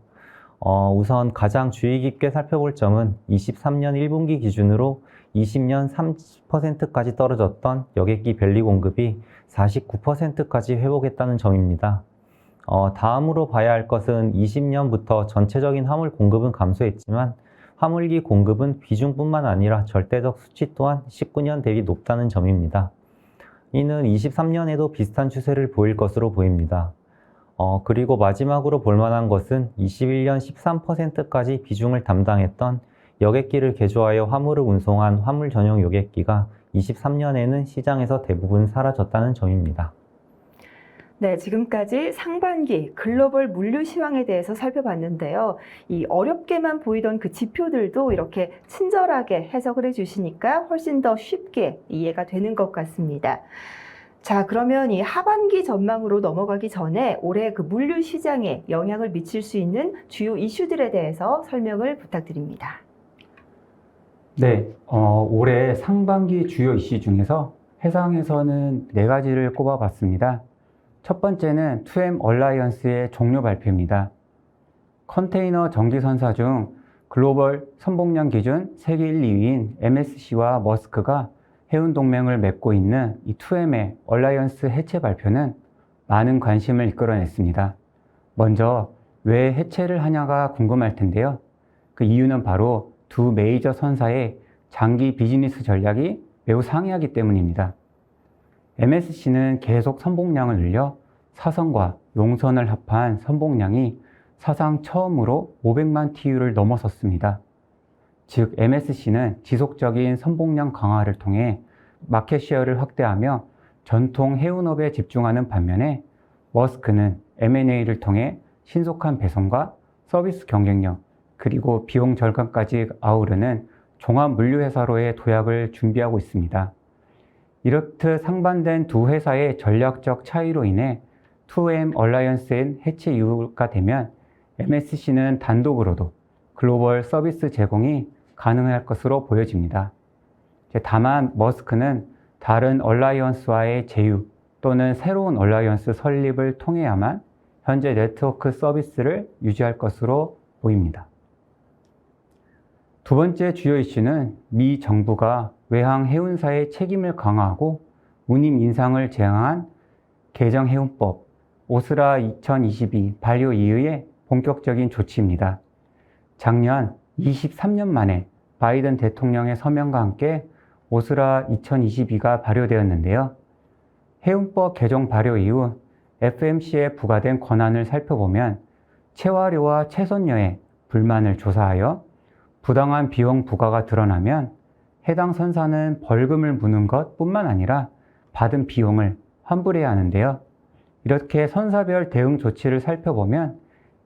우선 가장 주의 깊게 살펴볼 점은 23년 1분기 기준으로 20년 30%까지 떨어졌던 여객기 벨리 공급이 49%까지 회복했다는 점입니다. 다음으로 봐야 할 것은 20년부터 전체적인 화물 공급은 감소했지만 화물기 공급은 비중뿐만 아니라 절대적 수치 또한 19년 대비 높다는 점입니다. 이는 23년에도 비슷한 추세를 보일 것으로 보입니다. 그리고 마지막으로 볼만한 것은 21년 13%까지 비중을 담당했던 여객기를 개조하여 화물을 운송한 화물 전용 여객기가 23년에는 시장에서 대부분 사라졌다는 점입니다. 네, 지금까지 상반기 글로벌 물류 시황에 대해서 살펴봤는데요. 이 어렵게만 보이던 그 지표들도 이렇게 친절하게 해석을 해주시니까 훨씬 더 쉽게 이해가 되는 것 같습니다. 자, 그러면 이 하반기 전망으로 넘어가기 전에 올해 그 물류 시장에 영향을 미칠 수 있는 주요 이슈들에 대해서 설명을 부탁드립니다. 네, 올해 상반기 주요 이슈 중에서 해상에서는 4가지를 꼽아봤습니다. 첫 번째는 2M 얼라이언스의 종료 발표입니다. 컨테이너 전기선사 중 글로벌 선봉량 기준 세계 1, 2위인 MSC와 머스크가 해운 동맹을 맺고 있는 이 2M의 얼라이언스 해체 발표는 많은 관심을 이끌어냈습니다. 먼저 왜 해체를 하냐가 궁금할 텐데요. 그 이유는 바로 두 메이저 선사의 장기 비즈니스 전략이 매우 상이하기 때문입니다. MSC는 계속 선봉량을 늘려 사선과 용선을 합한 선봉량이 사상 처음으로 500만 TU를 넘어섰습니다. 즉 MSC는 지속적인 선봉량 강화를 통해 마켓 쉐어를 확대하며 전통 해운업에 집중하는 반면에 머스크는 M&A를 통해 신속한 배송과 서비스 경쟁력 그리고 비용 절감까지 아우르는 종합 물류회사로의 도약을 준비하고 있습니다. 이렇듯 상반된 두 회사의 전략적 차이로 인해 2M 얼라이언스의 해체 이유가 되면 MSC는 단독으로도 글로벌 서비스 제공이 가능할 것으로 보여집니다. 다만 머스크는 다른 얼라이언스와의 제휴 또는 새로운 얼라이언스 설립을 통해야만 현재 네트워크 서비스를 유지할 것으로 보입니다. 두 번째 주요 이슈는 미 정부가 외항 해운사의 책임을 강화하고 운임 인상을 제한한 개정 해운법 오스라 2022 발효 이후의 본격적인 조치입니다. 작년 23년 만에 바이든 대통령의 서명과 함께 오스라 2022가 발효되었는데요. 해운법 개정 발효 이후 FMC에 부과된 권한을 살펴보면 채화료와 채선료에 불만을 조사하여 부당한 비용 부과가 드러나면 해당 선사는 벌금을 무는 것뿐만 아니라 받은 비용을 환불해야 하는데요. 이렇게 선사별 대응 조치를 살펴보면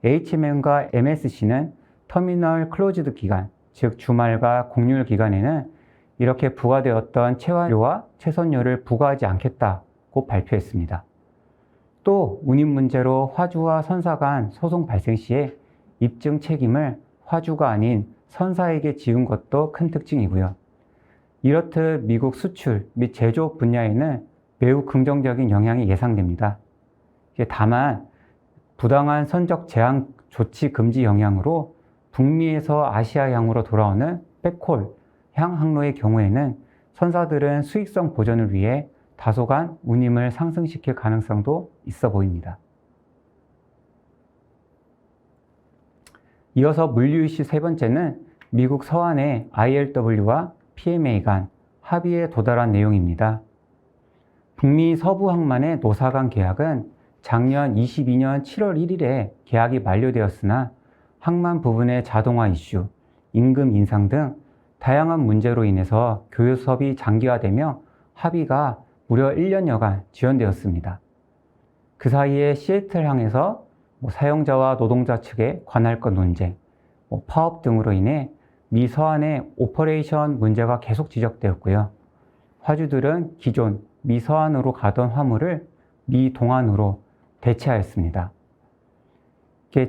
HMM과 MSC는 터미널 클로즈드 기간, 즉 주말과 공휴일 기간에는 이렇게 부과되었던 채화료와 채선료를 부과하지 않겠다고 발표했습니다. 또 운임 문제로 화주와 선사 간 소송 발생 시에 입증 책임을 화주가 아닌 선사에게 지운 것도 큰 특징이고요. 이렇듯 미국 수출 및 제조업 분야에는 매우 긍정적인 영향이 예상됩니다. 다만 부당한 선적 제한 조치 금지 영향으로 북미에서 아시아향으로 돌아오는 백홀 향 항로의 경우에는 선사들은 수익성 보전을 위해 다소간 운임을 상승시킬 가능성도 있어 보입니다. 이어서 물류 이슈 세 번째는 미국 서한의 ILW와 PMA 간 합의에 도달한 내용입니다. 북미 서부 항만의 노사 간 계약은 작년 22년 7월 1일에 계약이 만료되었으나 항만 부분의 자동화 이슈, 임금 인상 등 다양한 문제로 인해서 교섭이 장기화되며 합의가 무려 1년여간 지연되었습니다. 그 사이에 시애틀 항에서 사용자와 노동자 측의 관할권 논쟁, 파업 등으로 인해 미 서한의 오퍼레이션 문제가 계속 지적되었고요. 화주들은 기존 미 서한으로 가던 화물을 미 동안으로 대체하였습니다.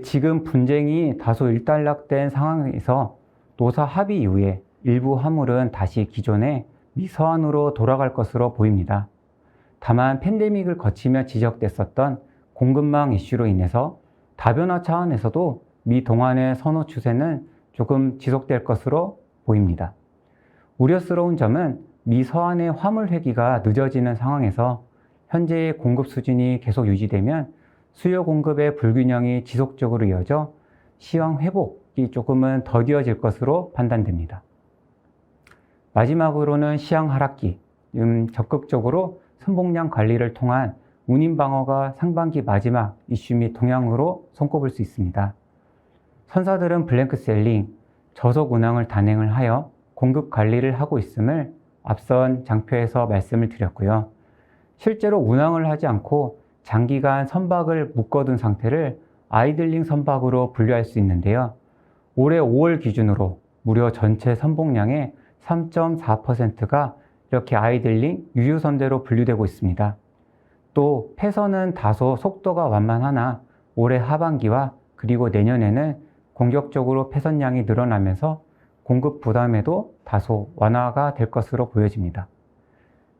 지금 분쟁이 다소 일단락된 상황에서 노사 합의 이후에 일부 화물은 다시 기존의 미 서한으로 돌아갈 것으로 보입니다. 다만 팬데믹을 거치며 지적됐었던 공급망 이슈로 인해서 다변화 차원에서도 미 동안의 선호 추세는 조금 지속될 것으로 보입니다. 우려스러운 점은 미 서한의 화물 회귀가 늦어지는 상황에서 현재의 공급 수준이 계속 유지되면 수요 공급의 불균형이 지속적으로 이어져 시황 회복이 조금은 더디어질 것으로 판단됩니다. 마지막으로는 시황 하락기, 적극적으로 선봉량 관리를 통한 운임 방어가 상반기 마지막 이슈 및 동향으로 손꼽을 수 있습니다. 선사들은 블랭크셀링, 저속 운항을 단행을 하여 공급 관리를 하고 있음을 앞선 장표에서 말씀을 드렸고요. 실제로 운항을 하지 않고 장기간 선박을 묶어둔 상태를 아이들링 선박으로 분류할 수 있는데요. 올해 5월 기준으로 무려 전체 선봉량의 3.4%가 이렇게 아이들링 유효선대로 분류되고 있습니다. 또 폐선은 다소 속도가 완만하나 올해 하반기와 그리고 내년에는 공격적으로 폐선량이 늘어나면서 공급 부담에도 다소 완화가 될 것으로 보여집니다.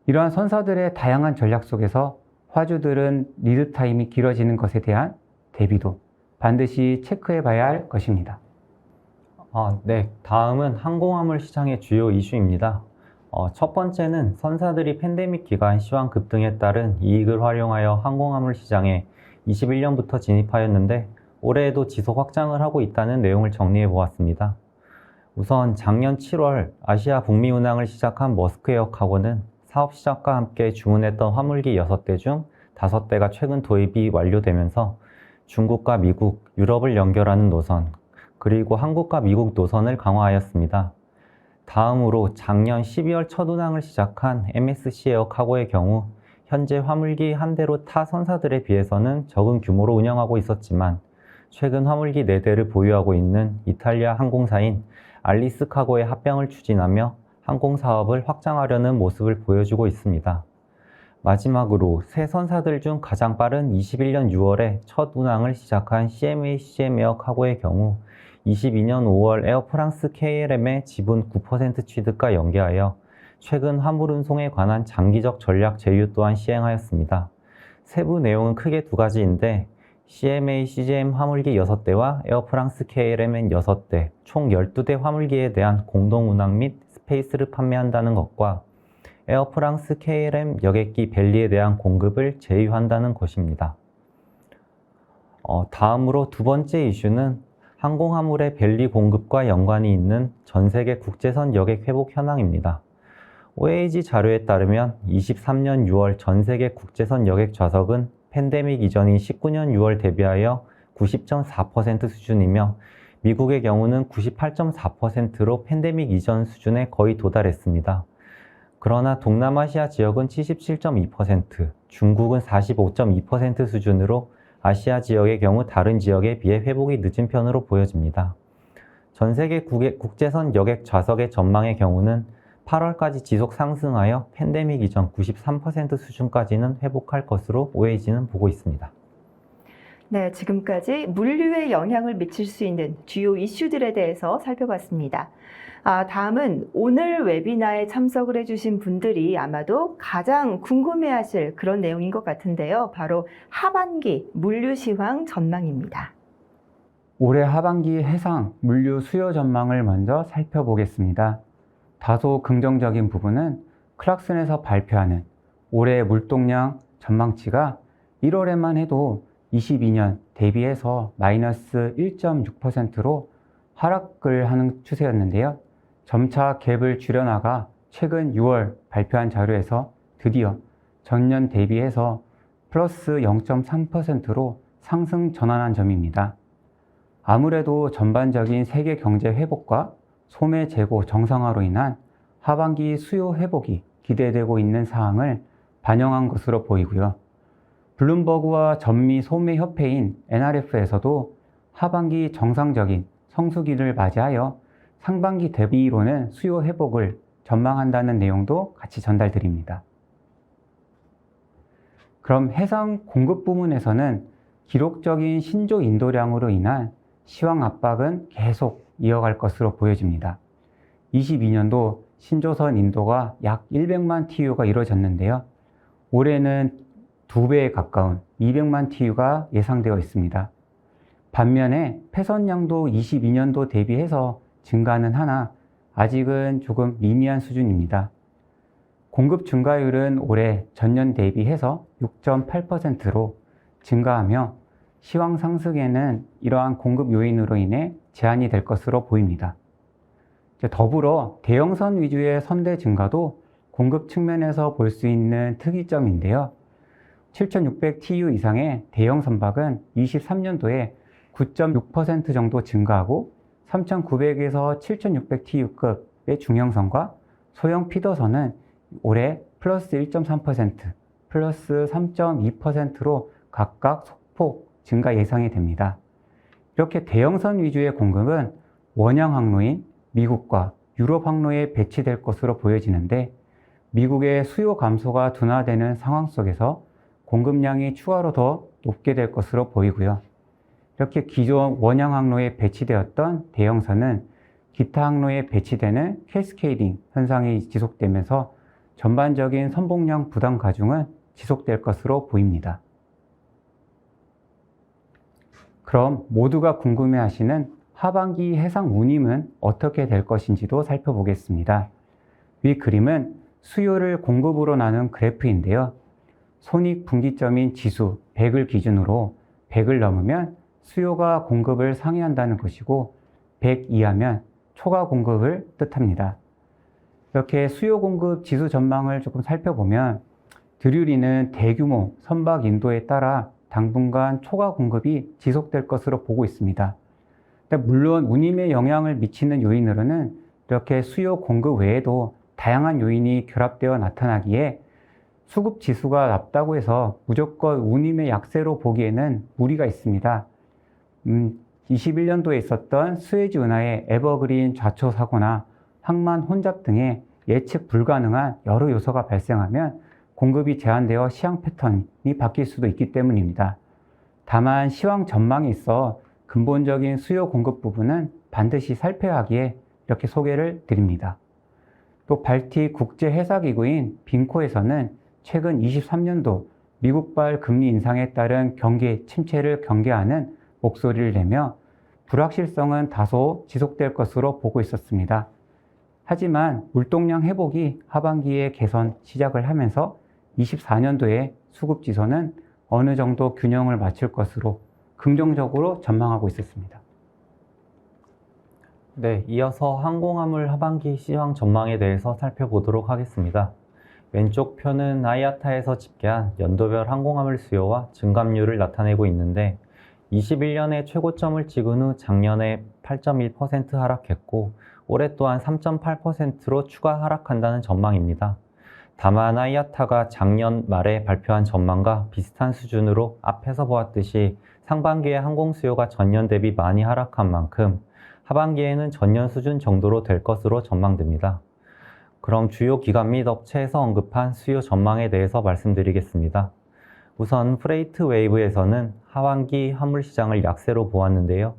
이러한 선사들의 다양한 전략 속에서 화주들은 리드 타임이 길어지는 것에 대한 대비도 반드시 체크해 봐야 할 것입니다. 네, 다음은 항공화물 시장의 주요 이슈입니다. 첫 번째는 선사들이 팬데믹 기간 시황 급등에 따른 이익을 활용하여 항공화물 시장에 21년부터 진입하였는데 올해에도 지속 확장을 하고 있다는 내용을 정리해 보았습니다. 우선 작년 7월 아시아 북미 운항을 시작한 머스크에어 카고는 사업 시작과 함께 주문했던 화물기 6대 중 5대가 최근 도입이 완료되면서 중국과 미국, 유럽을 연결하는 노선, 그리고 한국과 미국 노선을 강화하였습니다. 다음으로 작년 12월 첫 운항을 시작한 MSC 에어 카고의 경우 현재 화물기 한 대로 타 선사들에 비해서는 적은 규모로 운영하고 있었지만 최근 화물기 4대를 보유하고 있는 이탈리아 항공사인 알리스 카고의 합병을 추진하며 항공사업을 확장하려는 모습을 보여주고 있습니다. 마지막으로 새 선사들 중 가장 빠른 21년 6월에 첫 운항을 시작한 CMA CGM 에어 카고의 경우 22년 5월 에어 프랑스 KLM의 지분 9% 취득과 연계하여 최근 화물 운송에 관한 장기적 전략 제휴 또한 시행하였습니다. 세부 내용은 크게 두 가지인데 CMA CGM 화물기 6대와 에어프랑스 KLMN 6대, 총 12대 화물기에 대한 공동 운항 및 스페이스를 판매한다는 것과 에어프랑스 KLM 여객기 벨리에 대한 공급을 제휴한다는 것입니다. 다음으로 두 번째 이슈는 항공화물의 벨리 공급과 연관이 있는 전 세계 국제선 여객 회복 현황입니다. OAG 자료에 따르면 23년 6월 전 세계 국제선 여객 좌석은 팬데믹 이전인 19년 6월 대비하여 90.4% 수준이며 미국의 경우는 98.4%로 팬데믹 이전 수준에 거의 도달했습니다. 그러나 동남아시아 지역은 77.2%, 중국은 45.2% 수준으로 아시아 지역의 경우 다른 지역에 비해 회복이 늦은 편으로 보여집니다. 전 세계 국제선 여객 좌석의 전망의 경우는 8월까지 지속 상승하여 팬데믹 이전 93% 수준까지는 회복할 것으로 OAG는 보고 있습니다. 네, 지금까지 물류에 영향을 미칠 수 있는 주요 이슈들에 대해서 살펴봤습니다. 다음은 오늘 웨비나에 참석을 해주신 분들이 아마도 가장 궁금해하실 그런 내용인 것 같은데요. 바로 하반기 물류 시황 전망입니다. 올해 하반기 해상 물류 수요 전망을 먼저 살펴보겠습니다. 다소 긍정적인 부분은 클락슨에서 발표하는 올해 물동량 전망치가 1월에만 해도 22년 대비해서 마이너스 1.6%로 하락을 하는 추세였는데요. 점차 갭을 줄여나가 최근 6월 발표한 자료에서 드디어 전년 대비해서 플러스 0.3%로 상승 전환한 점입니다. 아무래도 전반적인 세계 경제 회복과 소매 재고 정상화로 인한 하반기 수요 회복이 기대되고 있는 사항을 반영한 것으로 보이고요. 블룸버그와 전미 소매 협회인 NRF에서도 하반기 정상적인 성수기를 맞이하여 상반기 대비로는 수요 회복을 전망한다는 내용도 같이 전달드립니다. 그럼 해상 공급 부문에서는 기록적인 신조 인도량으로 인한 시황 압박은 계속 이어갈 것으로 보여집니다. 22년도 신조선 인도가 약 100만 TU가 이루어졌는데요. 올해는 2배에 가까운 200만 TU가 예상되어 있습니다. 반면에 폐선량도 22년도 대비해서 증가는 하나 아직은 조금 미미한 수준입니다. 공급 증가율은 올해 전년 대비해서 6.8%로 증가하며 시황 상승에는 이러한 공급 요인으로 인해 제한이 될 것으로 보입니다. 더불어 대형선 위주의 선대 증가도 공급 측면에서 볼 수 있는 특이점인데요. 7,600 TU 이상의 대형 선박은 23년도에 9.6% 정도 증가하고 3,900에서 7,600 TU급의 중형선과 소형 피더선은 올해 플러스 1.3%, 플러스 3.2%로 각각 소폭 증가 예상이 됩니다. 이렇게 대형선 위주의 공급은 원형 항로인 미국과 유럽 항로에 배치될 것으로 보여지는데 미국의 수요 감소가 둔화되는 상황 속에서 공급량이 추가로 더 높게 될 것으로 보이고요. 이렇게 기존 원형 항로에 배치되었던 대형선은 기타 항로에 배치되는 캐스케이딩 현상이 지속되면서 전반적인 선봉량 부담 가중은 지속될 것으로 보입니다. 그럼 모두가 궁금해하시는 하반기 해상 운임은 어떻게 될 것인지도 살펴보겠습니다. 위 그림은 수요를 공급으로 나눈 그래프인데요. 손익분기점인 지수 100을 기준으로 100을 넘으면 수요가 공급을 상회한다는 것이고 100 이하면 초과 공급을 뜻합니다. 이렇게 수요 공급 지수 전망을 조금 살펴보면 드류리는 대규모 선박 인도에 따라 당분간 초과 공급이 지속될 것으로 보고 있습니다. 물론 운임에 영향을 미치는 요인으로는 이렇게 수요 공급 외에도 다양한 요인이 결합되어 나타나기에 수급 지수가 낮다고 해서 무조건 운임의 약세로 보기에는 무리가 있습니다. 21년도에 있었던 스웨즈 운하의 에버그린 좌초 사고나 항만 혼잡 등의 예측 불가능한 여러 요소가 발생하면 공급이 제한되어 시황 패턴이 바뀔 수도 있기 때문입니다. 다만 시황 전망에 있어 근본적인 수요 공급 부분은 반드시 살펴야 하기에 이렇게 소개를 드립니다. 또 발틱 국제 해사기구인 빙코에서는 최근 23년도 미국발 금리 인상에 따른 경기 침체를 경계하는 목소리를 내며 불확실성은 다소 지속될 것으로 보고 있었습니다. 하지만 물동량 회복이 하반기에 개선 시작을 하면서 24년도에 수급 지수는 어느 정도 균형을 맞출 것으로 긍정적으로 전망하고 있었습니다. 네, 이어서 항공화물 하반기 시황 전망에 대해서 살펴보도록 하겠습니다. 왼쪽 표는 아이아타에서 집계한 연도별 항공화물 수요와 증감률을 나타내고 있는데 21년에 최고점을 찍은 후 작년에 8.1% 하락했고 올해 또한 3.8%로 추가 하락한다는 전망입니다. 다만 아이아타가 작년 말에 발표한 전망과 비슷한 수준으로 앞에서 보았듯이 상반기에 항공 수요가 전년 대비 많이 하락한 만큼 하반기에는 전년 수준 정도로 될 것으로 전망됩니다. 그럼 주요 기관 및 업체에서 언급한 수요 전망에 대해서 말씀드리겠습니다. 우선 프레이트 웨이브에서는 하반기 화물 시장을 약세로 보았는데요.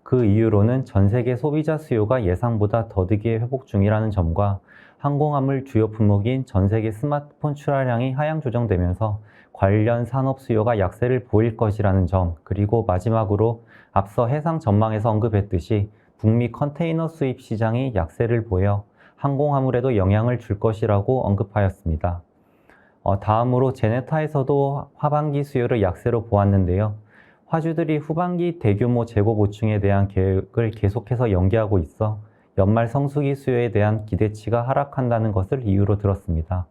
그 이유로는 전 세계 소비자 수요가 예상보다 더디게 회복 중이라는 점과 항공화물 주요 품목인 전 세계 스마트폰 출하량이 하향 조정되면서 관련 산업 수요가 약세를 보일 것이라는 점, 그리고 마지막으로 앞서 해상 전망에서 언급했듯이 북미 컨테이너 수입 시장이 약세를 보여 항공화물에도 영향을 줄 것이라고 언급하였습니다. 다음으로 제네타에서도 하반기 수요를 약세로 보았는데요. 화주들이 후반기 대규모 재고 보충에 대한 계획을 계속해서 연기하고 있어 연말 성수기 수요에 대한 기대치가 하락한다는 것을 이유로 들었습니다.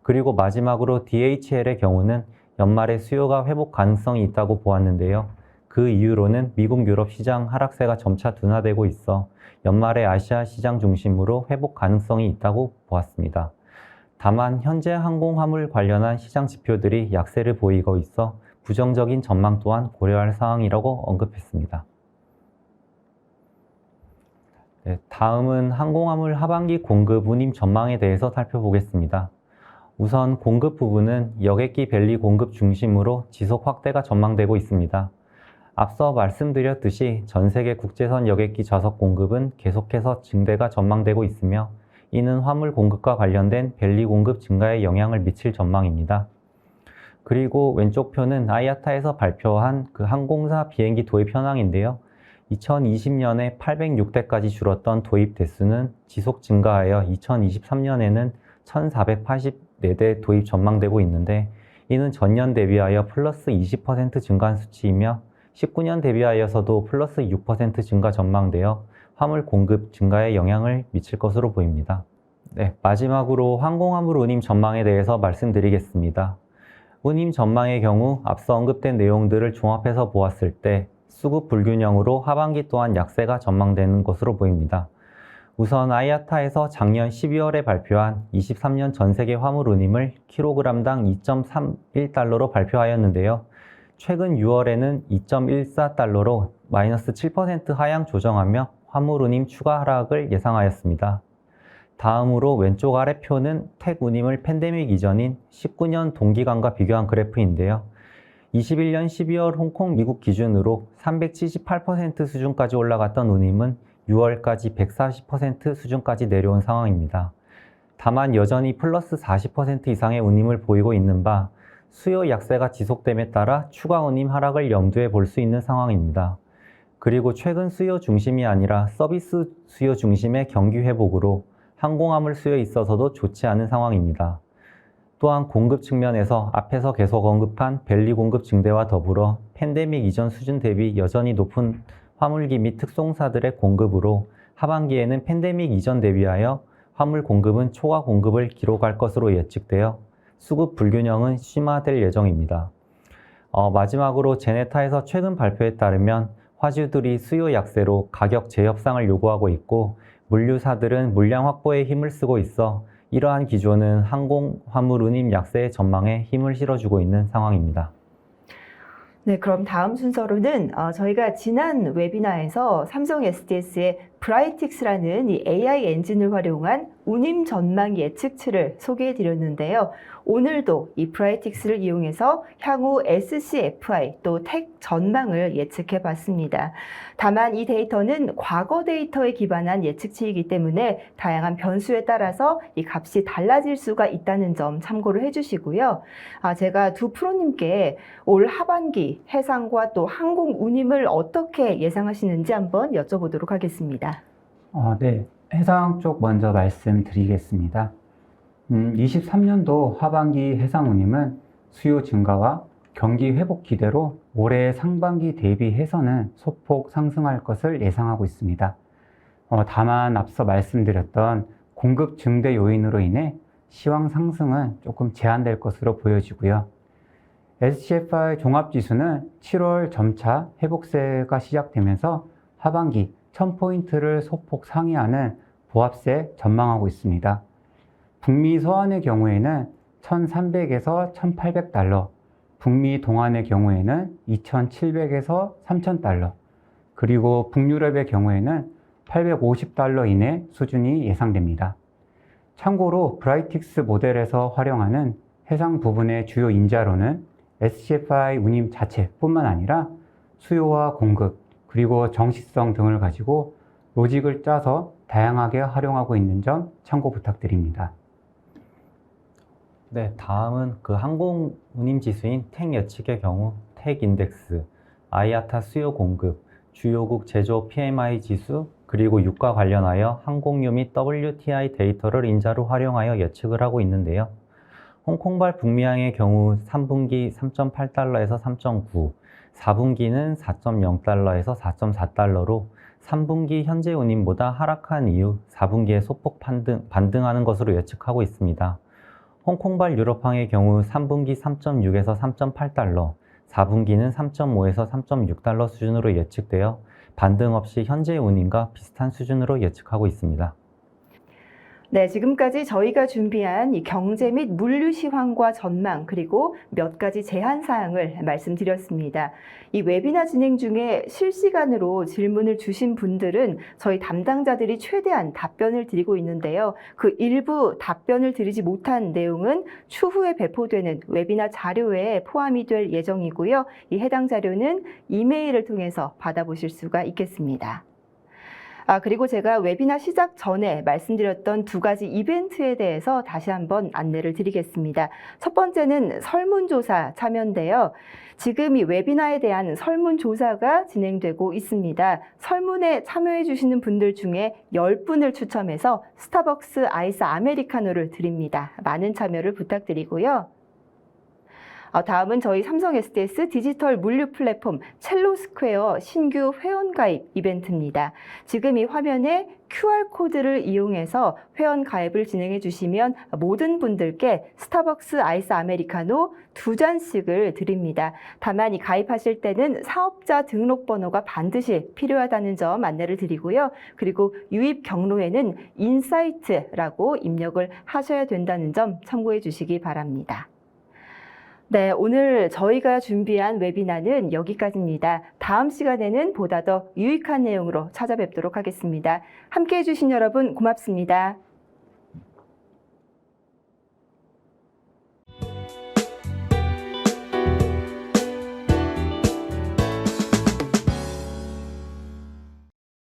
그리고 마지막으로 DHL의 경우는 연말에 수요가 회복 가능성이 있다고 보았는데요. 그 이유로는 미국 유럽 시장 하락세가 점차 둔화되고 있어 연말에 아시아 시장 중심으로 회복 가능성이 있다고 보았습니다. 다만 현재 항공화물 관련한 시장 지표들이 약세를 보이고 있어 부정적인 전망 또한 고려할 사항이라고 언급했습니다. 네, 다음은 항공화물 하반기 공급 운임 전망에 대해서 살펴보겠습니다. 우선 공급 부분은 여객기 벨리 공급 중심으로 지속 확대가 전망되고 있습니다. 앞서 말씀드렸듯이 전 세계 국제선 여객기 좌석 공급은 계속해서 증대가 전망되고 있으며 이는 화물 공급과 관련된 벨리 공급 증가에 영향을 미칠 전망입니다. 그리고 왼쪽 표는 아이아타에서 발표한 그 항공사 비행기 도입 현황인데요. 2020년에 806대까지 줄었던 도입 대수는 지속 증가하여 2023년에는 1484대 도입 전망되고 있는데 이는 전년 대비하여 플러스 20% 증가한 수치이며 19년 대비하여서도 플러스 6% 증가 전망되어 화물 공급 증가에 영향을 미칠 것으로 보입니다. 네, 마지막으로 항공화물 운임 전망에 대해서 말씀드리겠습니다. 운임 전망의 경우 앞서 언급된 내용들을 종합해서 보았을 때 수급 불균형으로 하반기 또한 약세가 전망되는 것으로 보입니다. 우선 아이아타에서 작년 12월에 발표한 23년 전 세계 화물 운임을 킬로그램당 2.31달러로 발표하였는데요. 최근 6월에는 2.14달러로 마이너스 7% 하향 조정하며 화물 운임 추가 하락을 예상하였습니다. 다음으로 왼쪽 아래 표는 택 운임을 팬데믹 이전인 19년 동기간과 비교한 그래프인데요. 21년 12월 홍콩 미국 기준으로 378% 수준까지 올라갔던 운임은 6월까지 140% 수준까지 내려온 상황입니다. 다만 여전히 플러스 40% 이상의 운임을 보이고 있는 바 수요 약세가 지속됨에 따라 추가 운임 하락을 염두에 볼 수 있는 상황입니다. 그리고 최근 수요 중심이 아니라 서비스 수요 중심의 경기 회복으로 항공화물 수요에 있어서도 좋지 않은 상황입니다. 또한 공급 측면에서 앞에서 계속 언급한 벨리 공급 증대와 더불어 팬데믹 이전 수준 대비 여전히 높은 화물기 및 특송사들의 공급으로 하반기에는 팬데믹 이전 대비하여 화물 공급은 초과 공급을 기록할 것으로 예측되어 수급 불균형은 심화될 예정입니다. 마지막으로 제네타에서 최근 발표에 따르면 화주들이 수요 약세로 가격 재협상을 요구하고 있고 물류사들은 물량 확보에 힘을 쓰고 있어 이러한 기조는 항공 화물 운임 약세의 전망에 힘을 실어주고 있는 상황입니다. 네, 그럼 다음 순서로는 저희가 지난 웨비나에서 삼성 SDS의 브라이틱스라는 이 AI 엔진을 활용한 운임 전망 예측치를 소개해 드렸는데요. 오늘도 이 브라이틱스를 이용해서 향후 SCFI 또 택 전망을 예측해 봤습니다. 다만 이 데이터는 과거 데이터에 기반한 예측치이기 때문에 다양한 변수에 따라서 이 값이 달라질 수가 있다는 점 참고를 해주시고요. 제가 두 프로님께 올 하반기 해상과 또 항공 운임을 어떻게 예상하시는지 한번 여쭤보도록 하겠습니다. 네. 해상 쪽 먼저 말씀드리겠습니다. 23년도 하반기 해상 운임은 수요 증가와 경기 회복 기대로 올해 상반기 대비해서는 소폭 상승할 것을 예상하고 있습니다. 다만 앞서 말씀드렸던 공급 증대 요인으로 인해 시황 상승은 조금 제한될 것으로 보여지고요. SCFI 종합지수는 7월 점차 회복세가 시작되면서 하반기 1000포인트를 소폭 상회하는 보합세 전망하고 있습니다. 북미 서안의 경우에는 1300에서 1800달러, 북미 동안의 경우에는 2700에서 3000달러, 그리고 북유럽의 경우에는 850달러 이내 수준이 예상됩니다. 참고로 브라이틱스 모델에서 활용하는 해상 부분의 주요 인자로는 SCFI 운임 자체뿐만 아니라 수요와 공급, 그리고 정시성 등을 가지고 로직을 짜서 다양하게 활용하고 있는 점 참고 부탁드립니다. 네, 다음은 그 항공 운임 지수인 택 예측의 경우 택 인덱스, IATA 수요 공급, 주요국 제조 PMI 지수, 그리고 유가 관련하여 항공유 및 WTI 데이터를 인자로 활용하여 예측을 하고 있는데요. 홍콩발 북미항의 경우 3분기 3.8달러에서 3.9, 4분기는 4.0달러에서 4.4달러로 3분기 현재 운임보다 하락한 이후 4분기에 소폭 반등하는 것으로 예측하고 있습니다. 홍콩발 유럽항의 경우 3분기 3.6에서 3.8달러, 4분기는 3.5에서 3.6달러 수준으로 예측되어 반등 없이 현재 운임과 비슷한 수준으로 예측하고 있습니다. 네, 지금까지 저희가 준비한 이 경제 및 물류 시황과 전망 그리고 몇 가지 제한 사항을 말씀드렸습니다. 이 웨비나 진행 중에 실시간으로 질문을 주신 분들은 저희 담당자들이 최대한 답변을 드리고 있는데요. 그 일부 답변을 드리지 못한 내용은 추후에 배포되는 웨비나 자료에 포함이 될 예정이고요. 이 해당 자료는 이메일을 통해서 받아보실 수가 있겠습니다. 그리고 제가 웨비나 시작 전에 말씀드렸던 두 가지 이벤트에 대해서 다시 한번 안내를 드리겠습니다. 첫 번째는 설문조사 참여인데요. 지금 이 웨비나에 대한 설문조사가 진행되고 있습니다. 설문에 참여해 주시는 분들 중에 10분을 추첨해서 스타벅스 아이스 아메리카노를 드립니다. 많은 참여를 부탁드리고요. 다음은 저희 삼성 SDS 디지털 물류 플랫폼 첼로스퀘어 신규 회원가입 이벤트입니다. 지금 이 화면에 QR코드를 이용해서 회원가입을 진행해 주시면 모든 분들께 스타벅스 아이스 아메리카노 2잔씩을 드립니다. 다만 이 가입하실 때는 사업자 등록번호가 반드시 필요하다는 점 안내를 드리고요. 그리고 유입 경로에는 인사이트라고 입력을 하셔야 된다는 점 참고해 주시기 바랍니다. 네, 오늘 저희가 준비한 웨비나는 여기까지입니다. 다음 시간에는 보다 더 유익한 내용으로 찾아뵙도록 하겠습니다. 함께해 주신 여러분 고맙습니다.